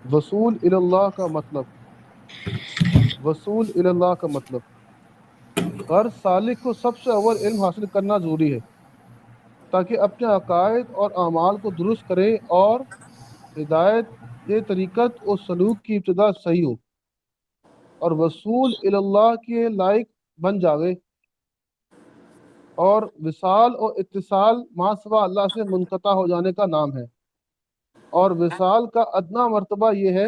وصول اللہ کا مطلب، وصول اللہ کا مطلب ہر سالک کو سب سے اول علم حاصل کرنا ضروری ہے تاکہ اپنے عقائد اور اعمال کو درست کرے اور ہدایت یہ طریقت اور سلوک کی ابتدا صحیح ہو اور وصول اللہ کے لائق بن جاوے۔ اور وصال اور اتصال ما سوا اللہ سے منقطع ہو جانے کا نام ہے، اور وصال کا ادنا مرتبہ یہ ہے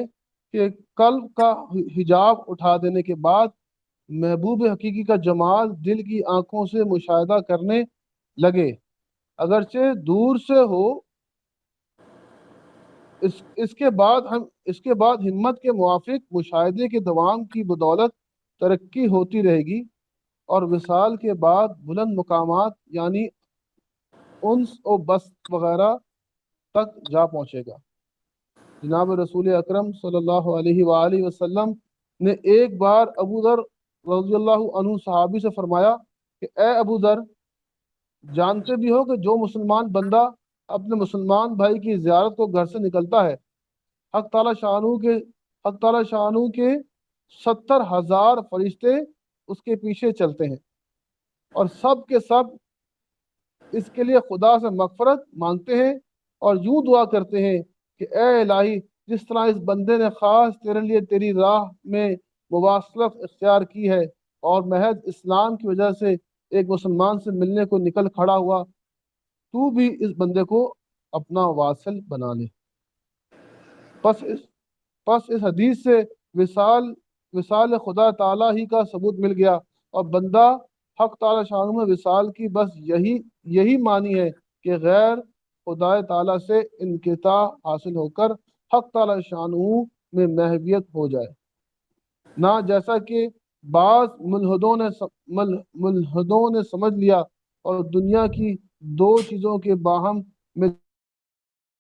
کہ قلب کا حجاب اٹھا دینے کے بعد محبوب حقیقی کا جمال دل کی آنکھوں سے مشاہدہ کرنے لگے، اگرچہ دور سے ہو۔ اس کے بعد ہمت کے موافق مشاہدے کے دوام کی بدولت ترقی ہوتی رہے گی، اور وصال کے بعد بلند مقامات یعنی انس و بسط وغیرہ تک جا پہنچے گا۔ جناب رسول اکرم صلی اللہ علیہ وآلہ وسلم نے ایک بار ابو ذر رضی اللہ عنہ صحابی سے فرمایا کہ اے ابو ذر، جانتے بھی ہو کہ جو مسلمان بندہ اپنے مسلمان بھائی کی زیارت کو گھر سے نکلتا ہے، حق تعالی شانو کے 70,000 فرشتے اس کے پیچھے چلتے ہیں اور سب کے سب اس کے لیے خدا سے مغفرت مانگتے ہیں اور یوں دعا کرتے ہیں کہ اے الہی، جس طرح اس بندے نے خاص تیرے لیے تیری راہ میں مواصلت اختیار کی ہے اور محض اسلام کی وجہ سے ایک مسلمان سے ملنے کو نکل کھڑا ہوا، تو بھی اس بندے کو اپنا واصل بنا لے۔ پس اس حدیث سے وصال خدا تعالیٰ ہی کا ثبوت مل گیا، اور بندہ حق تعالیٰ شانہ میں وصال کی بس یہی معنی ہے کہ غیر خدا تعالیٰ سے انقطاع حاصل ہو کر حق تعالیٰ شانہ میں محویت ہو جائے، نہ جیسا کہ بعض ملحدوں نے سمجھ لیا اور دنیا کی دو چیزوں کے باہم مل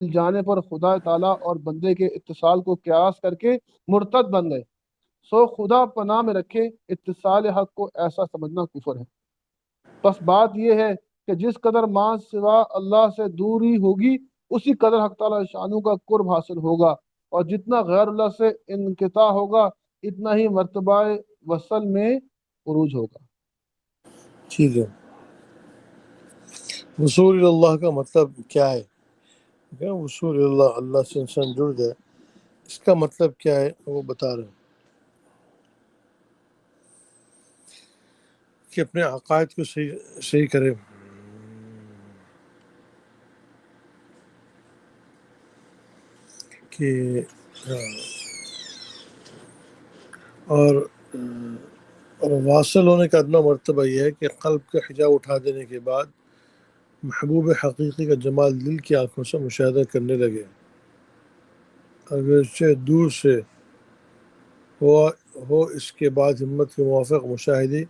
جانے پر خدا تعالیٰ اور بندے کے اتصال کو قیاس کر کے مرتد بن گئے۔ سو خدا پناہ میں رکھے، اتصال حق کو ایسا سمجھنا کفر ہے۔ بس بات یہ ہے کہ جس قدر ماں سوا اللہ سے دوری ہوگی اسی قدر حق تعالیٰ شانو کا قرب حاصل ہوگا، اور جتنا غیر اللہ سے انقطاع ہوگا اتنا ہی مرتبہ وصل میں عروج ہوگا۔ ٹھیک ہے، وصول اللہ کا مطلب کیا ہے؟ وصول اللہ، اللہ سے انسان جڑ جائے، اس کا مطلب کیا ہے وہ بتا رہے ہیں کہ اپنے عقائد کو صحیح کرے، کہ اور واصل ہونے کا ادنا مرتبہ یہ ہے کہ قلب کا حجاب اٹھا دینے کے بعد محبوب حقیقی کا جمال دل کی آنکھوں سے مشاہدہ کرنے لگے، اگرچہ دور سے ہو۔ اس کے بعد ہمت کے موافق مشاہدے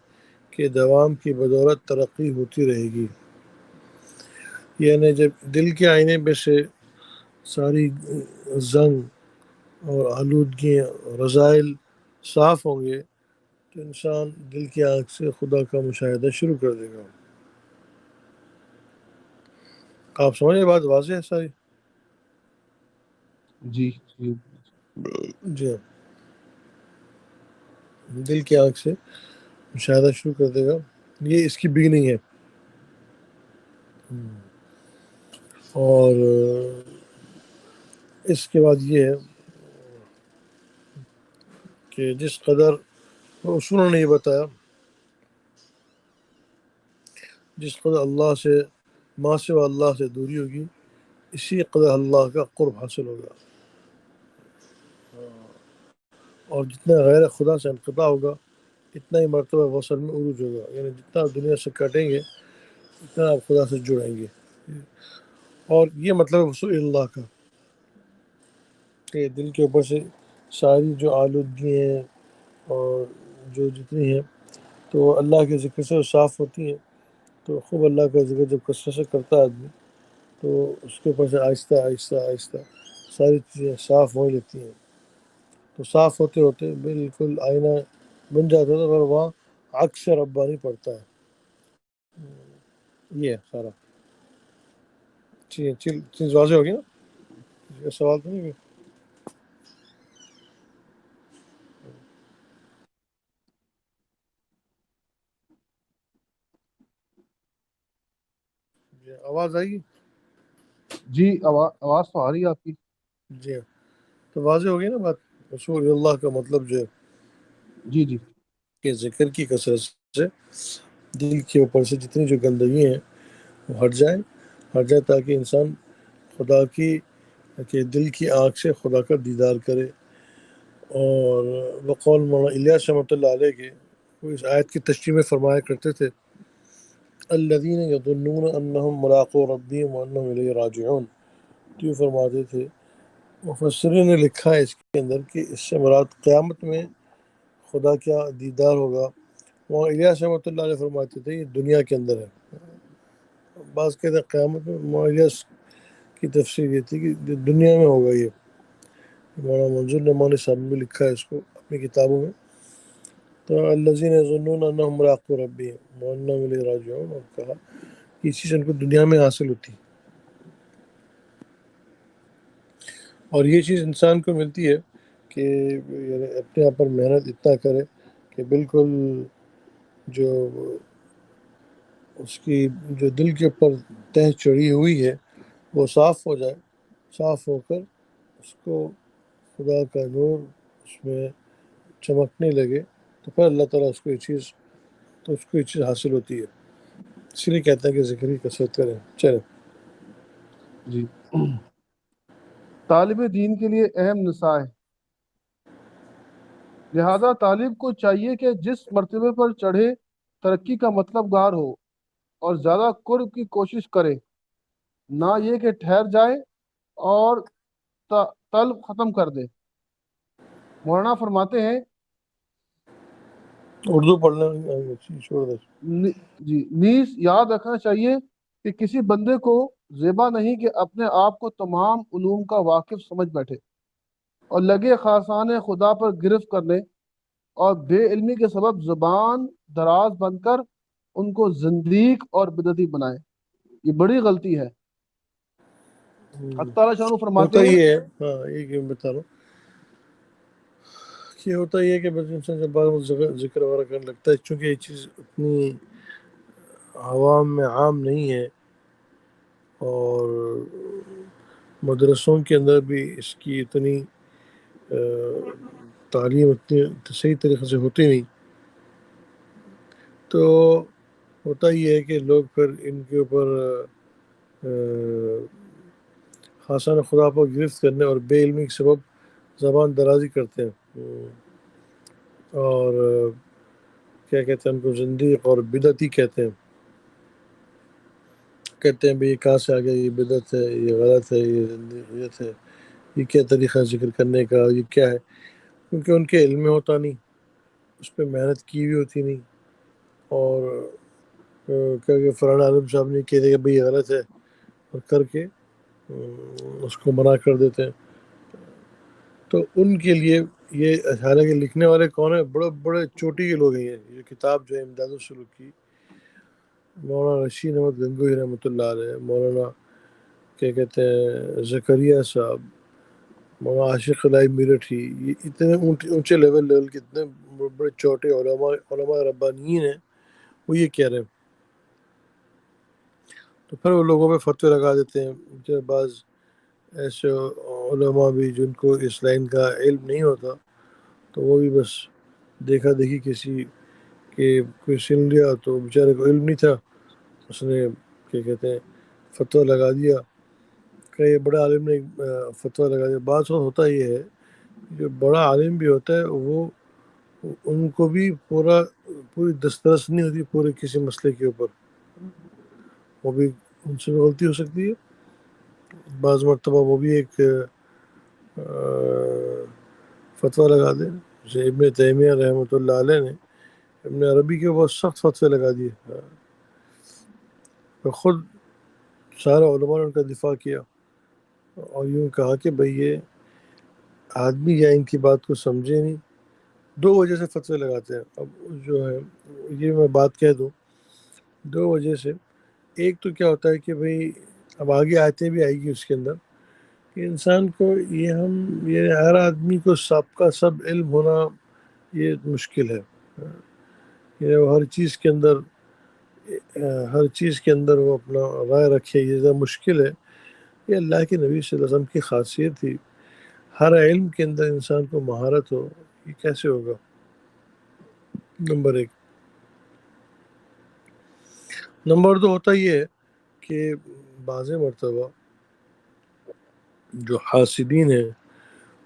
کے دوام کی بدولت ترقی ہوتی رہے گی، یعنی جب دل کے آئینے میں سے ساری زنگ اور آلودگی رذائل صاف ہوں گے تو انسان دل کی آنکھ سے خدا کا مشاہدہ شروع کر دے گا۔ آپ سمجھے بات واضح ہے ساری؟ جی جی جی ہاں، دل کی آنکھ سے مشاہدہ شروع کر دے گا، یہ اس کی بگننگ ہے۔ اور اس کے بعد یہ ہے کہ جس قدر اصولوں نے یہ بتایا، جس قدر اللہ سے ما سوا اللہ سے دوری ہوگی اسی قدر اللہ کا قرب حاصل ہوگا، اور جتنا غیر خدا سے انقطاع ہوگا اتنا ہی مرتبہ وصل میں عروج ہوگا، یعنی جتنا آپ دنیا سے کٹیں گے اتنا آپ خدا سے جڑیں گے۔ اور یہ مطلب ہے وصول اللہ کا، کہ دل کے اوپر سے ساری جو آلودگی ہیں اور جو جتنی ہیں تو اللہ کے ذکر سے صاف ہوتی ہیں، تو خوب اللہ کا ذکر جب کثرت سے کرتا ہے آدمی تو اس کے اوپر سے آہستہ آہستہ آہستہ ساری چیزیں صاف ہونے لگتی ہیں، تو صاف ہوتے ہوتے بالکل آئینہ بن جاتا ہے، اور وہاں عکس ربانی پڑتا ہے۔ یہ ہے سارا چیز واضح ہوگی نا؟ یہ سوال تو نہیں ہے؟ آواز آئی؟ جی آواز تو آ رہی ہے آپ کی. جی ہاں، تو واضح ہو گئی نا بات. رسول اللہ کا مطلب جو ہے جی جی کہ ذکر کی کثرت سے دل کے اوپر سے جتنی جو گندگی ہیں وہ ہٹ جائے تاکہ انسان خدا کی کہ دل کی آنکھ سے خدا کا دیدار کرے. اور بقول مولانا الیاس رحمۃ اللہ علیہ کے وہ اس آیت کی تشریح میں فرمایا کرتے تھے الذین یظنون انہم ملاقو ربہم وانہم الیہ راجعون. تو یہ فرماتے تھے، مفسرین نے لکھا ہے اس کے اندر کہ اس سے مراد قیامت میں خدا کا دیدار ہوگا. وہاں الیاس رحمۃ اللہ علیہ فرماتے تھے یہ دنیا کے اندر ہے. بعض کہتے ہیں قیامت میں. مولانا الیاس کی تفسیر یہ تھی کہ دنیا میں ہوگا. یہ مولانا منظور نعمانی صاحب نے بھی لکھا ہے اس کو اپنی کتابوں میں. تو الذین یظنون انہم ملاقو ربہم وانہم الیہ راجعون، اور کہا یہ چیز ان کو دنیا میں حاصل ہوتی اور یہ چیز انسان کو ملتی ہے کہ یعنی اپنے آپ پر محنت اتنا کرے کہ بالکل جو اس کی جو دل کے اوپر تہ چڑھی ہوئی ہے وہ صاف ہو جائے، صاف ہو کر اس کو خدا کا نور اس میں چمکنے لگے، تو پھر اللہ تعالیٰ اس کو یہ چیز حاصل ہوتی ہے. اس لیے کہتے ہیں کہ ذکر کی کثرت کریں. چلیں جی. طالب دین کے لیے اہم نصائح. لہذا طالب کو چاہیے کہ جس مرتبے پر چڑھے ترقی کا مطلب گار ہو اور زیادہ قرب کی کوشش کرے، نہ یہ کہ ٹھہر جائے اور طلب ختم کر دے. مولانا فرماتے ہیں اردو پڑھنا چھوڑ دیں. جی نیز یاد رکھنا چاہیے کہ کسی بندے کو زیبا نہیں کہ اپنے آپ کو تمام علوم کا واقف سمجھ بیٹھے اور لگے خاصان خدا پر گرفت کرنے اور بے علمی کے سبب زبان دراز بن کر ان کو زندیق اور بدعتی بنائے. یہ بڑی غلطی ہے. حق تعالیٰ شانو فرماتے ہوتا ہیں یہ ہے، ہاں یہ کہ بتا رہا ہوں کہ ہوتا یہ ہے کہ بس انسان جب بعض ذکر وغیرہ کرنے لگتا ہے، چونکہ یہ چیز اتنی عوام میں عام نہیں ہے اور مدرسوں کے اندر بھی اس کی اتنی تعلیم اتنی صحیح طریقے سے ہوتی نہیں، تو ہوتا یہ ہے کہ لوگ پھر ان کے اوپر خاصان خدا پر گرفت کرنے اور بے علمی کے سبب زبان درازی کرتے ہیں اور کیا کہتے ہیں ان کو زندیق اور بدعتی کہتے ہیں بھئی یہ کہاں سے آ گیا، یہ بدعت ہے، یہ غلط ہے، یہ زندیقیت ہے، یہ کیا طریقہ ہے ذکر کرنے کا، یہ کیا ہے. کیونکہ ان کے علم میں ہوتا نہیں، اس پہ محنت کی بھی ہوتی نہیں، اور کیا کہ فلانا عالم صاحب نے کہہ دیا کہ بھئی یہ غلط ہے اور کر کے اس کو منع کر دیتے ہیں. تو ان کے لیے یہ حالانکہ لکھنے والے کون ہیں، بڑے بڑے چوٹی کے لوگ ہیں. یہ کتاب جو ہے امداد السلوک کی مولانا رشید احمد گنگوہی رحمۃ اللہ علیہ، مولانا کیا کہتے ہیں زکریا صاحب، مولانا عاشق الہی میرٹھی، یہ اتنے اونچے لیول کے اتنے بڑے چوٹے علماء ربانیین ہیں، وہ یہ کہہ رہے ہیں. تو پھر وہ لوگوں پہ فتوے لگا دیتے ہیں. جو بعض ایسے علماء بھی جن کو اس لائن کا علم نہیں ہوتا، تو وہ بھی بس دیکھا دیکھی کسی کہ کوئی سن لیا تو بیچارے کو علم نہیں تھا، اس نے کیا کہتے ہیں فتویٰ لگا دیا کہ یہ بڑا عالم نے فتویٰ لگا دیا. بعض وقت ہوتا یہ ہے جو بڑا عالم بھی ہوتا ہے وہ ان کو بھی پوری دسترس نہیں ہوتی پورے کسی مسئلے کے اوپر، وہ بھی ان سے غلطی ہو سکتی ہے. بعض مرتبہ وہ بھی ایک فتویٰ لگا دیں. جیسے ابن تیمیہ رحمۃ اللہ علیہ نے ابن عربی کے بہت سخت فتوے لگا دیے، تو خود سارے علماء نے ان کا دفاع کیا اور یوں کہا کہ بھئی یہ آدمی یا ان کی بات کو سمجھے نہیں. دو وجہ سے فتوے لگاتے ہیں. اب جو ہے یہ میں بات کہہ دوں، دو وجہ سے. ایک تو کیا ہوتا ہے کہ بھئی اب آگے آتے بھی آئے گی اس کے اندر کہ انسان کو یہ ہر آدمی کو سب کا سب علم ہونا یہ مشکل ہے. یہ ہر چیز کے اندر ہر چیز کے اندر وہ اپنا رائے رکھے، یہ ذرا مشکل ہے. یہ اللہ کے نبی صلی اللہ علیہ وسلم کی خاصیت تھی. ہر علم کے اندر انسان کو مہارت ہو، یہ کیسے ہوگا؟ نمبر ایک. نمبر دو ہوتا یہ ہے کہ بعض مرتبہ جو حاسدین ہیں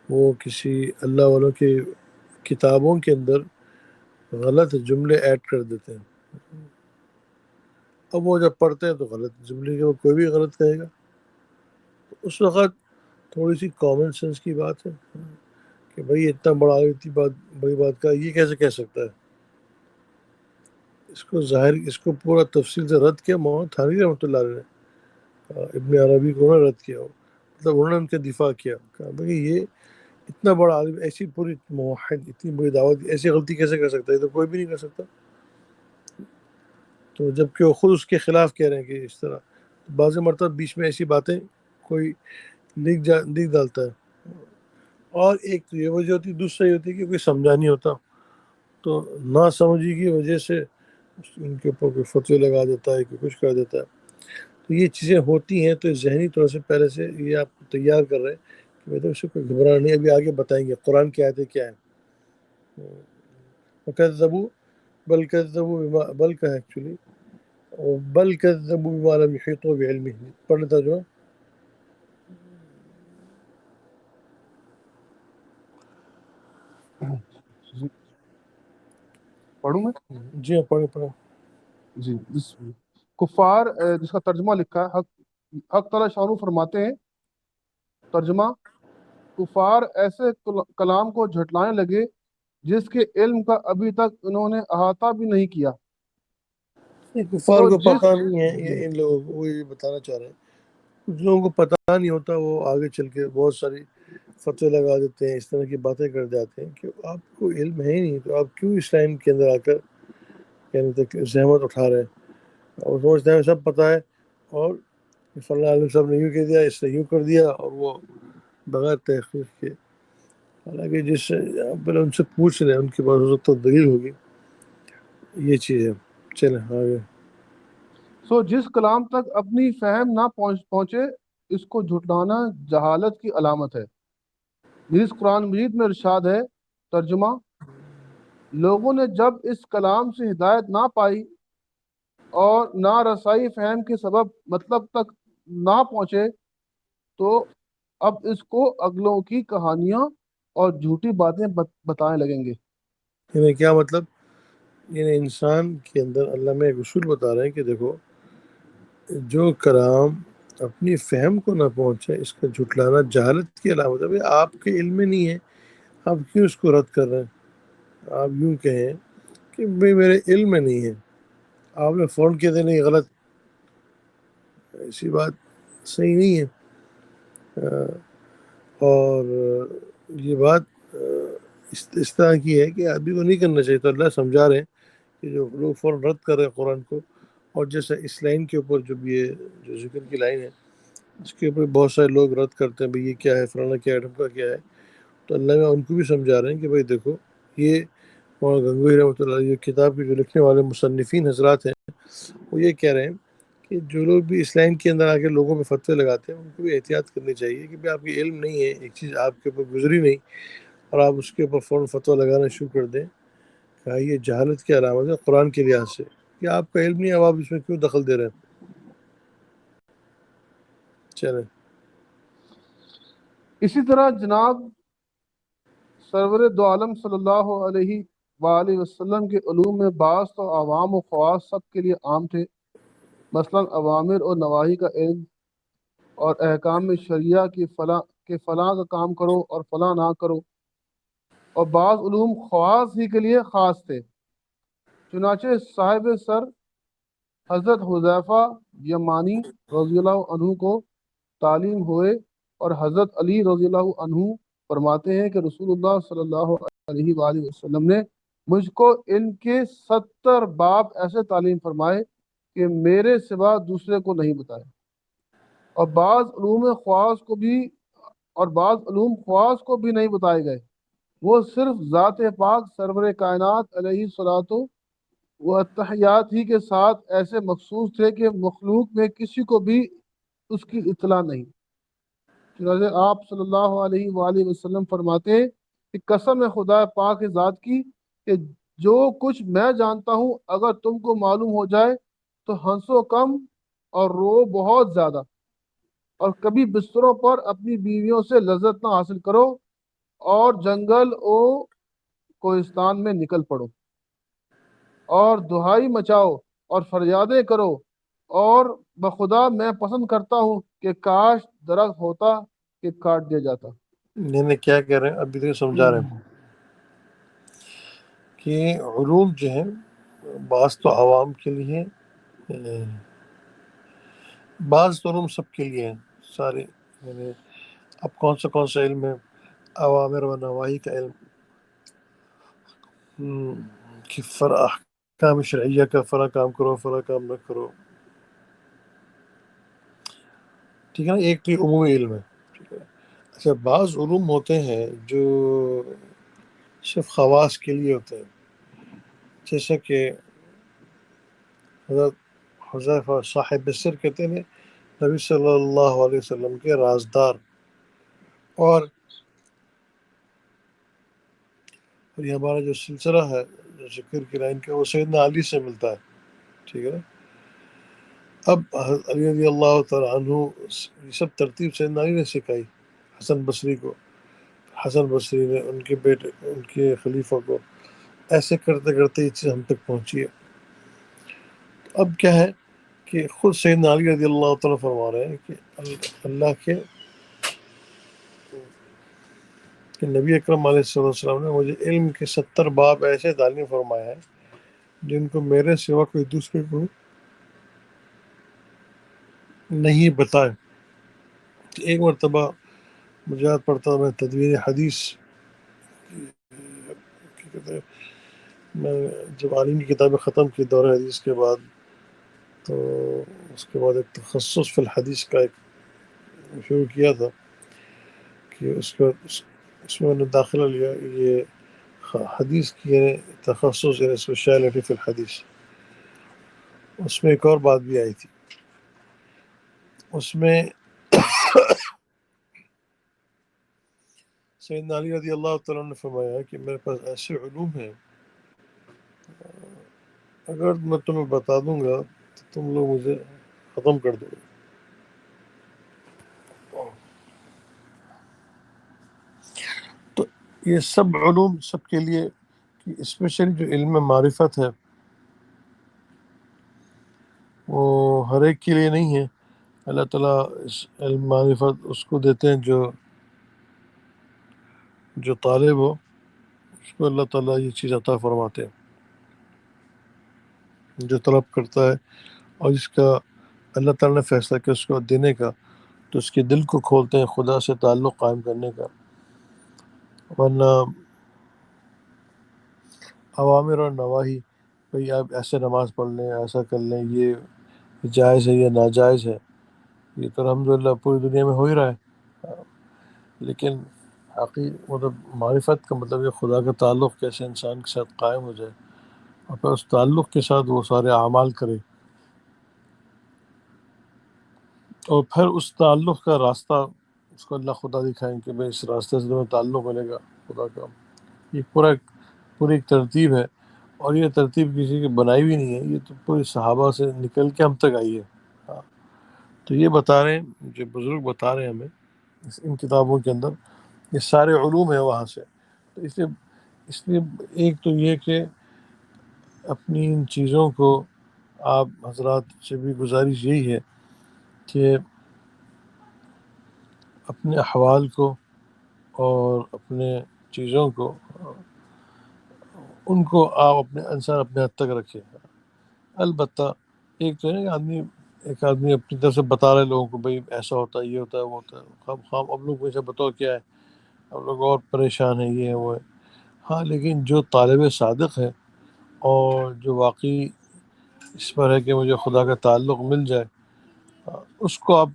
وہ کسی اللہ والوں کے کتابوں کے اندر غلط جملے ایڈ کر دیتے ہیں. اب وہ جب پڑھتے ہیں تو غلط جملے کے وہ کوئی بھی غلط کہے گا. اس وقت تھوڑی سی کامن سینس کی بات ہے کہ بھائی اتنا بڑی بات کا یہ کیسے کہہ سکتا ہے. اس کو پورا تفصیل سے رد کیا مولانا تھانوی رحمۃ اللہ علیہ نے. ابن عربی کو انہوں نے رد کیا، مطلب انہوں نے ان کا دفاع کیا، کہا بھائی یہ اتنا بڑا عالم ایسی پوری موحد اتنی بڑی دعوت ایسی غلطی کیسے کر سکتا ہے؟ تو کوئی بھی نہیں کر سکتا. تو جب کہ وہ خود اس کے خلاف کہہ رہے ہیں کہ اس طرح بعض مرتبہ بیچ میں ایسی باتیں کوئی لکھ ڈالتا ہے. اور ایک تو یہ وجہ ہوتی ہے، دوسرا یہ ہوتی ہے کہ کوئی سمجھا نہیں ہوتا، تو نہ سمجھی کی وجہ سے ان کے اوپر کوئی فتوے لگا دیتا ہے، کوئی کچھ کر دیتا ہے. تو یہ چیزیں ہوتی ہیں، تو ذہنی طور سے پہلے سے یہ آپ تیار کر رہے ہیں کہ میں تو اس سے کوئی گھبرانا نہیں. ابھی آگے بتائیں گے قرآن کی آیتیں کیا ہیں. وَكَذَّبُوا بَلْ كَذَّبُوا بل کا ہے ایکچولی، بل كَذَّبُوا بِمَا لَمْ يُحِيطُوا بِعِلْمِهِ. پڑھ لیتا جو جی پڑھوں میں؟ جی ہاں پڑھیں. جی کفار جس کا ترجمہ لکھا ہے حق تعالیٰ شانو فرماتے ہیں، ترجمہ: کفار ایسے کلام کو جھٹلانے لگے جس کے علم کا ابھی تک انہوں نے احاطہ بھی نہیں کیا. کفار تو کو جس پتہ نہیں ہے، جی یہ ان لوگوں کو وہ یہ بتانا چاہ رہے ہیں. کچھ لوگوں کو پتہ نہیں ہوتا، وہ آگے چل کے بہت ساری فتوے لگا دیتے ہیں، اس طرح کی باتیں کر جاتے ہیں کہ آپ کو علم ہے ہی نہیں، تو آپ کیوں اس ٹائم کے اندر آ کر یعنی تک زحمت اٹھا رہے ہیں. اور سمجھتے ہیں سب پتہ ہے، اور فلاں عالم صاحب نے یوں کہہ دیا، اس نے یوں کر دیا، اور وہ بغیر تحقیق کے. حالانکہ جس پہلے ان سے پوچھ رہے ہیں، ان کے پاس ہو سکتا دلیل ہوگی. یہ چیز ہے. چلیں آگے. سو جس کلام تک اپنی فہم نہ پہنچے اس کو جھٹلانا جہالت کی علامت ہے. جس قرآن مجید میں ارشاد ہے، ترجمہ: لوگوں نے جب اس کلام سے ہدایت نہ پائی اور نہ رسائی فہم کے سبب مطلب تک نہ پہنچے تو اب اس کو اگلوں کی کہانیاں اور جھوٹی باتیں بتانے لگیں گے. یعنی کیا مطلب؟ یعنی انسان کے اندر اللہ میں ایک اصول بتا رہے ہیں کہ دیکھو، جو کلام اپنی فہم کو نہ پہنچے اس کا جھٹلانا جہالت کی علامت ہے. آپ کے علم میں نہیں ہے، آپ کیوں اس کو رد کر رہے ہیں؟ آپ یوں کہیں کہ بھئی میرے علم میں نہیں ہے، آپ نے فون کہہ دے نہیں غلط، ایسی بات صحیح نہیں ہے. اور یہ بات اس طرح کی ہے کہ آدمی کو نہیں کرنا چاہیے. تو اللہ سمجھا رہے ہیں کہ جو لوگ فوراً رد کر رہے ہیں قرآن کو، اور جیسے اس لائن کے اوپر یہ جو ذکر کی لائن ہے اس کے اوپر بہت سارے لوگ رد کرتے ہیں، بھئی یہ کیا ہے، فلانا کیا ہے، ڈھمکا کیا ہے. تو اللہ میں ان کو بھی سمجھا رہے ہیں کہ بھئی دیکھو، یہ مولانا گنگوہی رحمۃ اللہ علیہ کتاب کے جو لکھنے والے مصنفین حضرات ہیں وہ یہ کہہ رہے ہیں کہ جو لوگ بھی اس لائن کے اندر آ کے لوگوں پہ فتوے لگاتے ہیں ان کو بھی احتیاط کرنی چاہیے کہ بھئی آپ کی علم نہیں ہے، ایک چیز آپ کے اوپر گزری نہیں اور آپ اس کے اوپر فوراً فتویٰ لگانا شروع کر دیں. کہا یہ جہالت کی علامت ہے قرآن کے لحاظ سے، کہ آپ کا علم نہیں ہے، اب آپ اس میں کیوں دخل دے رہے ہیں. چلیں. اسی طرح جناب سرور دو عالم صلی اللہ علیہ وآلہ وسلم کے علوم میں بعض تو عوام و خواص سب کے لیے عام تھے، مثلا اوامر اور نواہی کا علم اور احکام شریعہ کی فلاں کا کام کرو اور فلاں نہ کرو. اور بعض علوم خواص ہی کے لیے خاص تھے. چنانچہ صاحب سر حضرت حذیفہ یمانی رضی اللہ عنہ کو تعلیم ہوئے، اور حضرت علی رضی اللہ عنہ فرماتے ہیں کہ رسول اللہ صلی اللہ علیہ وآلہ وسلم نے مجھ کو علم کے 70 باب ایسے تعلیم فرمائے کہ میرے سوا دوسرے کو نہیں بتائے. اور بعض علوم خواص کو بھی نہیں بتائے گئے، وہ صرف ذات پاک سرور کائنات علیہ الصلوۃ وہ اتحیات ہی کے ساتھ ایسے مخصوص تھے کہ مخلوق میں کسی کو بھی اس کی اطلاع نہیں۔ چنانچہ آپ صلی اللہ علیہ وآلہ وسلم فرماتے ہیں کہ قسم ہے خدا پاک ذات کی کہ جو کچھ میں جانتا ہوں اگر تم کو معلوم ہو جائے تو ہنسو کم اور رو بہت زیادہ، اور کبھی بستروں پر اپنی بیویوں سے لذت نہ حاصل کرو، اور جنگل و کوہستان میں نکل پڑو اور دہائی مچاؤ اور فریادیں کرو، اور بخدا میں پسند کرتا ہوں کہ کاش درخت ہوتا کہ کاٹ دیا جاتا۔ یعنی کیا کہہ رہے ہیں، ابھی تو سمجھا رہے ہیں کہ علوم جو ہیں بعض تو عوام کے لیے، بعض تو علوم سب کے لیے ہیں سارے، یعنی اب کون سا علم ہے، اوامر و نواہی کا علم، کہ احکام شرعیہ کا فلاں کام کرو فلاں کام نہ کرو، ٹھیک ہے نا، ایک تو یہ عمومی علم ہے، ٹھیک ہے۔ اچھا بعض علوم ہوتے ہیں جو صرف خواص کے لیے ہوتے ہیں، جیسے کہ حضرت حذیفہ صاحب سر کہتے ہیں نبی صلی اللہ علیہ وسلم کے رازدار، اور یہ ہمارا جو سلسلہ ہے جو ذکر کی لائن کا وہ سیدنا علی سے ملتا ہے، ٹھیک ہے نا۔ اب حضرت علی رضی اللہ تعالیٰ عنہ یہ سب ترتیب سیدنا علی نے سکھائی حسن بصری کو، حسن بصری نے ان کے بیٹے ان کے خلیفہ کو، ایسے کرتے کرتے یہ چیز ہم تک پہنچی ہے۔ اب کیا ہے کہ خود سیدنا علی رضی اللہ تعالیٰ فرما رہے ہیں کہ اللہ کے کہ نبی اکرم علیہ السلام نے مجھے علم کے 70 باب ایسے تعلیم فرمایا ہے جن کو میرے سوا کوئی دوسرے کو نہیں بتائے۔ ایک مرتبہ مجھے یاد پڑتا میں تدوین حدیث کہتے ہیں، میں جب عالم کی کتابیں ختم کی دور حدیث کے بعد، تو اس کے بعد ایک تخصص فی الحدیث کا ایک شروع کیا تھا کہ اس میں نے داخلہ لیا یہ حدیث کی یعنی تخصص یعنی اسپیشلٹی فی الحدیث۔ اس میں ایک اور بات بھی آئی تھی، اس میں سیدنا علی رضی اللہ تعالیٰ نے فرمایا کہ میرے پاس ایسے علوم ہیں اگر میں تمہیں بتا دوں گا تو تم لوگ مجھے ختم کر دو گے۔ تو یہ سب علوم سب کے لیے، اسپیشلی جو علم معرفت ہے وہ ہر ایک کے لیے نہیں ہے، اللہ تعالیٰ اس علم معرفت اس کو دیتے ہیں جو طالب ہو، اس کو اللہ تعالیٰ یہ چیز عطا فرماتے ہیں، جو طلب کرتا ہے اور جس کا اللہ تعالیٰ نے فیصلہ کیا اس کو دینے کا، تو اس کے دل کو کھولتے ہیں خدا سے تعلق قائم کرنے کا۔ ورنہ عوامر اور نواہی، بھئی آپ ایسے نماز پڑھ لیں، ایسا کر لیں، یہ جائز ہے یا ناجائز ہے، یہ تو الحمدللہ پوری دنیا میں ہو ہی رہا ہے، لیکن مطلب معرفت کا مطلب یہ خدا کا تعلق کیسے انسان کے ساتھ قائم ہو جائے، اور پھر اس تعلق کے ساتھ وہ سارے اعمال کرے، اور پھر اس تعلق کا راستہ اس کو اللہ خدا دکھائیں کہ بھئی اس راستے سے تمہیں تعلق ملے گا خدا کا۔ یہ پوری ایک ترتیب ہے، اور یہ ترتیب کسی کی بنائی بھی نہیں ہے، یہ تو پوری صحابہ سے نکل کے ہم تک آئی ہے۔ ہاں، تو یہ بتا رہے ہیں جو بزرگ بتا رہے ہیں ہمیں ان کتابوں کے اندر، یہ سارے علوم ہیں وہاں سے۔ تو اس لیے ایک تو یہ کہ اپنی ان چیزوں کو آپ حضرات سے بھی گزارش یہی ہے کہ اپنے احوال کو اور اپنے چیزوں کو ان کو آپ اپنے انسان اپنے حد تک رکھے۔ البتہ ایک تو ہے کہ ایک آدمی اپنی طرف سے بتا رہے لوگوں کو بھئی ایسا ہوتا ہے، یہ ہوتا ہے، وہ ہوتا ہے، خام اب لوگ مجھے بتاؤ کیا ہے، اب لوگ اور پریشان ہیں، یہ ہے وہ ہے۔ ہاں، لیکن جو طالب صادق ہے اور جو واقعی اس پر ہے کہ مجھے خدا کا تعلق مل جائے، اس کو آپ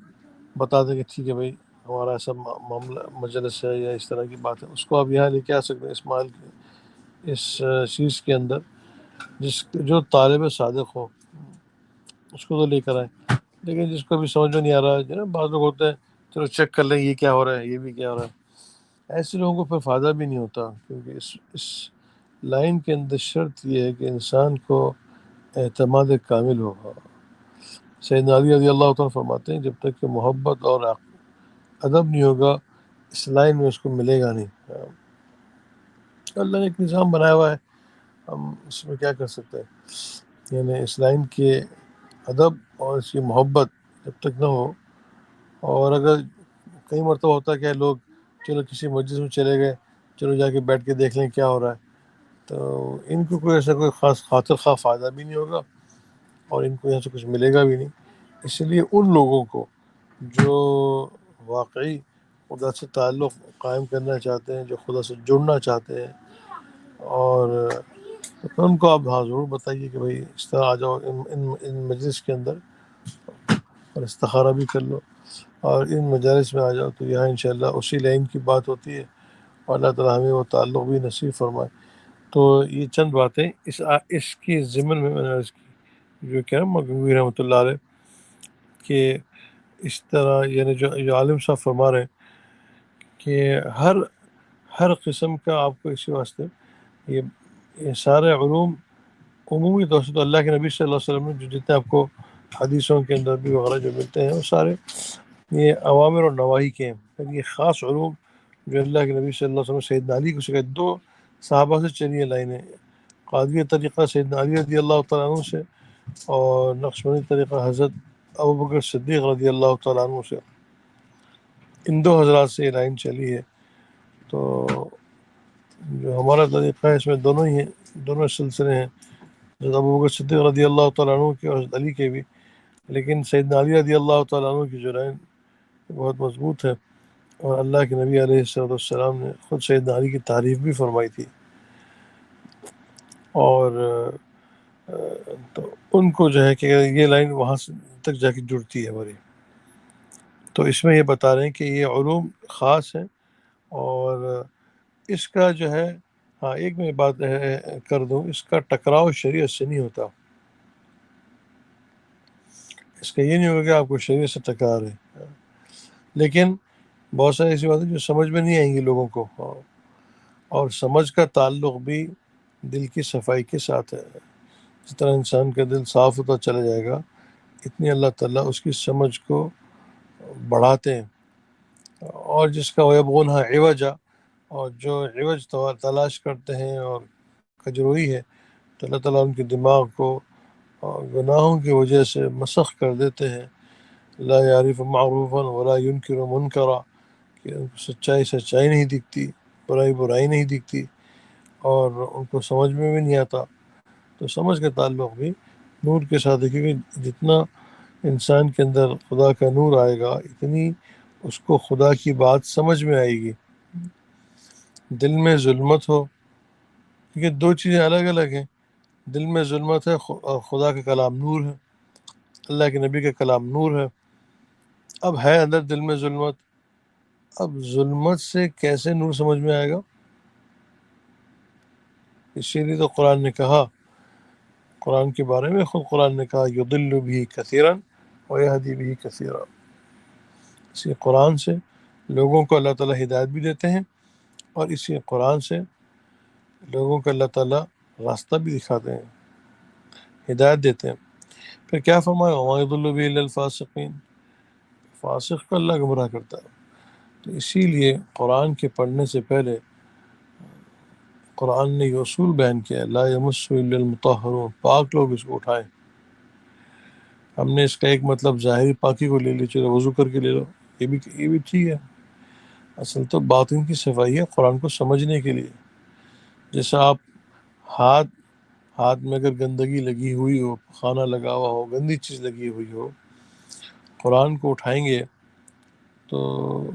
بتا دیں کہ ٹھیک ہے بھائی ہمارا ایسا معاملہ مجلس ہے یا اس طرح کی بات ہے، اس کو آپ یہاں لے کے آ سکتے ہیں اس چیز کے اندر، جو طالب صادق ہو اس کو تو لے کر آئے، لیکن جس کو بھی سمجھ میں نہیں آ رہا ہے نا، بعض لوگ ہوتے ہیں چلو چیک کر لیں یہ کیا ہو رہا ہے، یہ بھی کیا ہو رہا ہے، ایسے لوگوں کو پھر فائدہ بھی نہیں ہوتا، کیونکہ اس لائن کے اندر شرط یہ ہے کہ انسان کو اعتماد کامل ہوگا۔ سیدنا علی رضی اللہ تعالیٰ فرماتے ہیں جب تک کہ محبت اور ادب نہیں ہوگا اس لائن میں اس کو ملے گا نہیں۔ اللہ نے ایک نظام بنایا ہوا ہے، ہم اس میں کیا کر سکتے ہیں، یعنی اس لائن کے ادب اور اس کی محبت جب تک نہ ہو، اور اگر کئی مرتبہ ہوتا ہے کہ لوگ چلو کسی مسجد میں چلے گئے، چلو جا کے بیٹھ کے دیکھ لیں کیا ہو رہا ہے، تو ان کو کوئی ایسا کوئی خاص خاطر خواہ فائدہ بھی نہیں ہوگا اور ان کو یہاں سے کچھ ملے گا بھی نہیں۔ اس لیے ان لوگوں کو جو واقعی خدا سے تعلق قائم کرنا چاہتے ہیں، جو خدا سے جڑنا چاہتے ہیں، اور ان کو آپ ہاں ضرور بتائیے کہ بھائی اس طرح آ جاؤ ان مجلس کے اندر اور استخارہ بھی کر لو، اور ان مجالس میں آ جاؤ، تو یہاں انشاءاللہ اسی لائن کی بات ہوتی ہے، اور اللہ تعالیٰ ہمیں وہ تعلق بھی نصیب فرمائے۔ تو یہ چند باتیں اس کی ضمن میں نے عرض کی، جو کہ مغوی رحمۃ اللہ علیہ کہ اس طرح یعنی جو عالم صاحب فرما رہے ہیں کہ ہر قسم کا آپ کو اسی واسطے یہ سارے علوم عمومی طور سے تو اللہ کے نبی صلی اللہ علیہ وسلم نے جو جتنے آپ کو حدیثوں کے اندر بھی وغیرہ جو ملتے ہیں وہ سارے یہ اوامر اور نواہی کے ہیں، لیکن یہ خاص علوم جو اللہ کے نبی صلی اللہ علیہ وسلم سیدنا علی کو سکھائے، دو صحابہ سے چلی لائنیں، قادری طریقہ سیدنا علی رضی اللہ تعالیٰ عنہ سے، اور نقشبندی طریقہ حضرت ابوبکر صدیق رضی اللہ تعالیٰ عنہ سے، ان دو حضرات سے یہ لائن چلی ہے۔ تو جو ہمارا طریقہ ہے اس میں دونوں ہی ہیں، دونوں سلسلے ہیں، حضرت ابوبکر صدیق رضی اللہ تعالیٰ عنہ کے اور حضرت علی کے بھی، لیکن سیدنا علی رضی اللہ تعالیٰ عنہ کی جو لائن بہت مضبوط ہے، اور اللہ کے نبی علیہ السلام نے خود سیدنا علی کی تعریف بھی فرمائی تھی، اور تو ان کو جو ہے کہ یہ لائن وہاں سے تک جا کے جڑتی ہے ہماری۔ تو اس میں یہ بتا رہے ہیں کہ یہ علوم خاص ہیں، اور اس کا جو ہے ہاں ایک میں بات کر دوں، اس کا ٹکراؤ شریعت سے نہیں ہوتا، اس کا یہ نہیں ہوگا کہ آپ کو شریعت سے ٹکرا ہے، لیکن بہت ساری ایسی باتیں جو سمجھ میں نہیں آئیں گی لوگوں کو، اور سمجھ کا تعلق بھی دل کی صفائی کے ساتھ ہے۔ جس طرح انسان کا دل صاف ہوتا چلا جائے گا اتنی اللہ تعالیٰ اس کی سمجھ کو بڑھاتے ہیں، اور جس کا ویبغونہا عوجا، اور جو عوج تلاش کرتے ہیں اور کجروئی ہے، تو اللہ تعالیٰ ان کے دماغ کو گناہوں کی وجہ سے مسخ کر دیتے ہیں، لا یعرف معروفا ولا ینکر منکرا، کہ ان کو سچائی نہیں دکھتی، برائی نہیں دکھتی، اور ان کو سمجھ میں بھی نہیں آتا۔ تو سمجھ کا تعلق بھی نور کے ساتھ ہے، کیونکہ جتنا انسان کے اندر خدا کا نور آئے گا اتنی اس کو خدا کی بات سمجھ میں آئے گی۔ دل میں ظلمت ہو، کیونکہ دو چیزیں الگ الگ ہیں، دل میں ظلمت ہے اور خدا کا کلام نور ہے، اللہ کے نبی کا کلام نور ہے، اب ہے اندر دل میں ظلمت، اب ظلمت سے کیسے نور سمجھ میں آئے گا؟ اسی لیے تو قرآن نے کہا، قرآن کے بارے میں خود قرآن نے کہا یضل بھی کثیرا ویہدی بھی کثیرا، اسی قرآن سے لوگوں کو اللہ تعالیٰ ہدایت بھی دیتے ہیں، اور اسی قرآن سے لوگوں کو اللہ تعالیٰ راستہ بھی دکھاتے ہیں، ہدایت دیتے ہیں۔ پھر کیا فرمایا وما یضل به الا الفاسقین، فاسق کو اللہ گمراہ کرتا ہے۔ تو اسی لیے قرآن کے پڑھنے سے پہلے قرآن نے یہ اصول بیان کیا، لا یمس الا المطہرون، پاک لوگ اس کو اٹھائیں۔ ہم نے اس کا ایک مطلب ظاہری پاکی کو لے لی، چلو وضو کر کے لے لو، یہ بھی ٹھیک ہے، اصل تو باطن کی صفائی ہے قرآن کو سمجھنے کے لیے۔ جیسا آپ ہاتھ میں اگر گندگی لگی ہوئی ہو، کھانا لگا ہوا ہو، گندی چیز لگی ہوئی ہو، قرآن کو اٹھائیں گے تو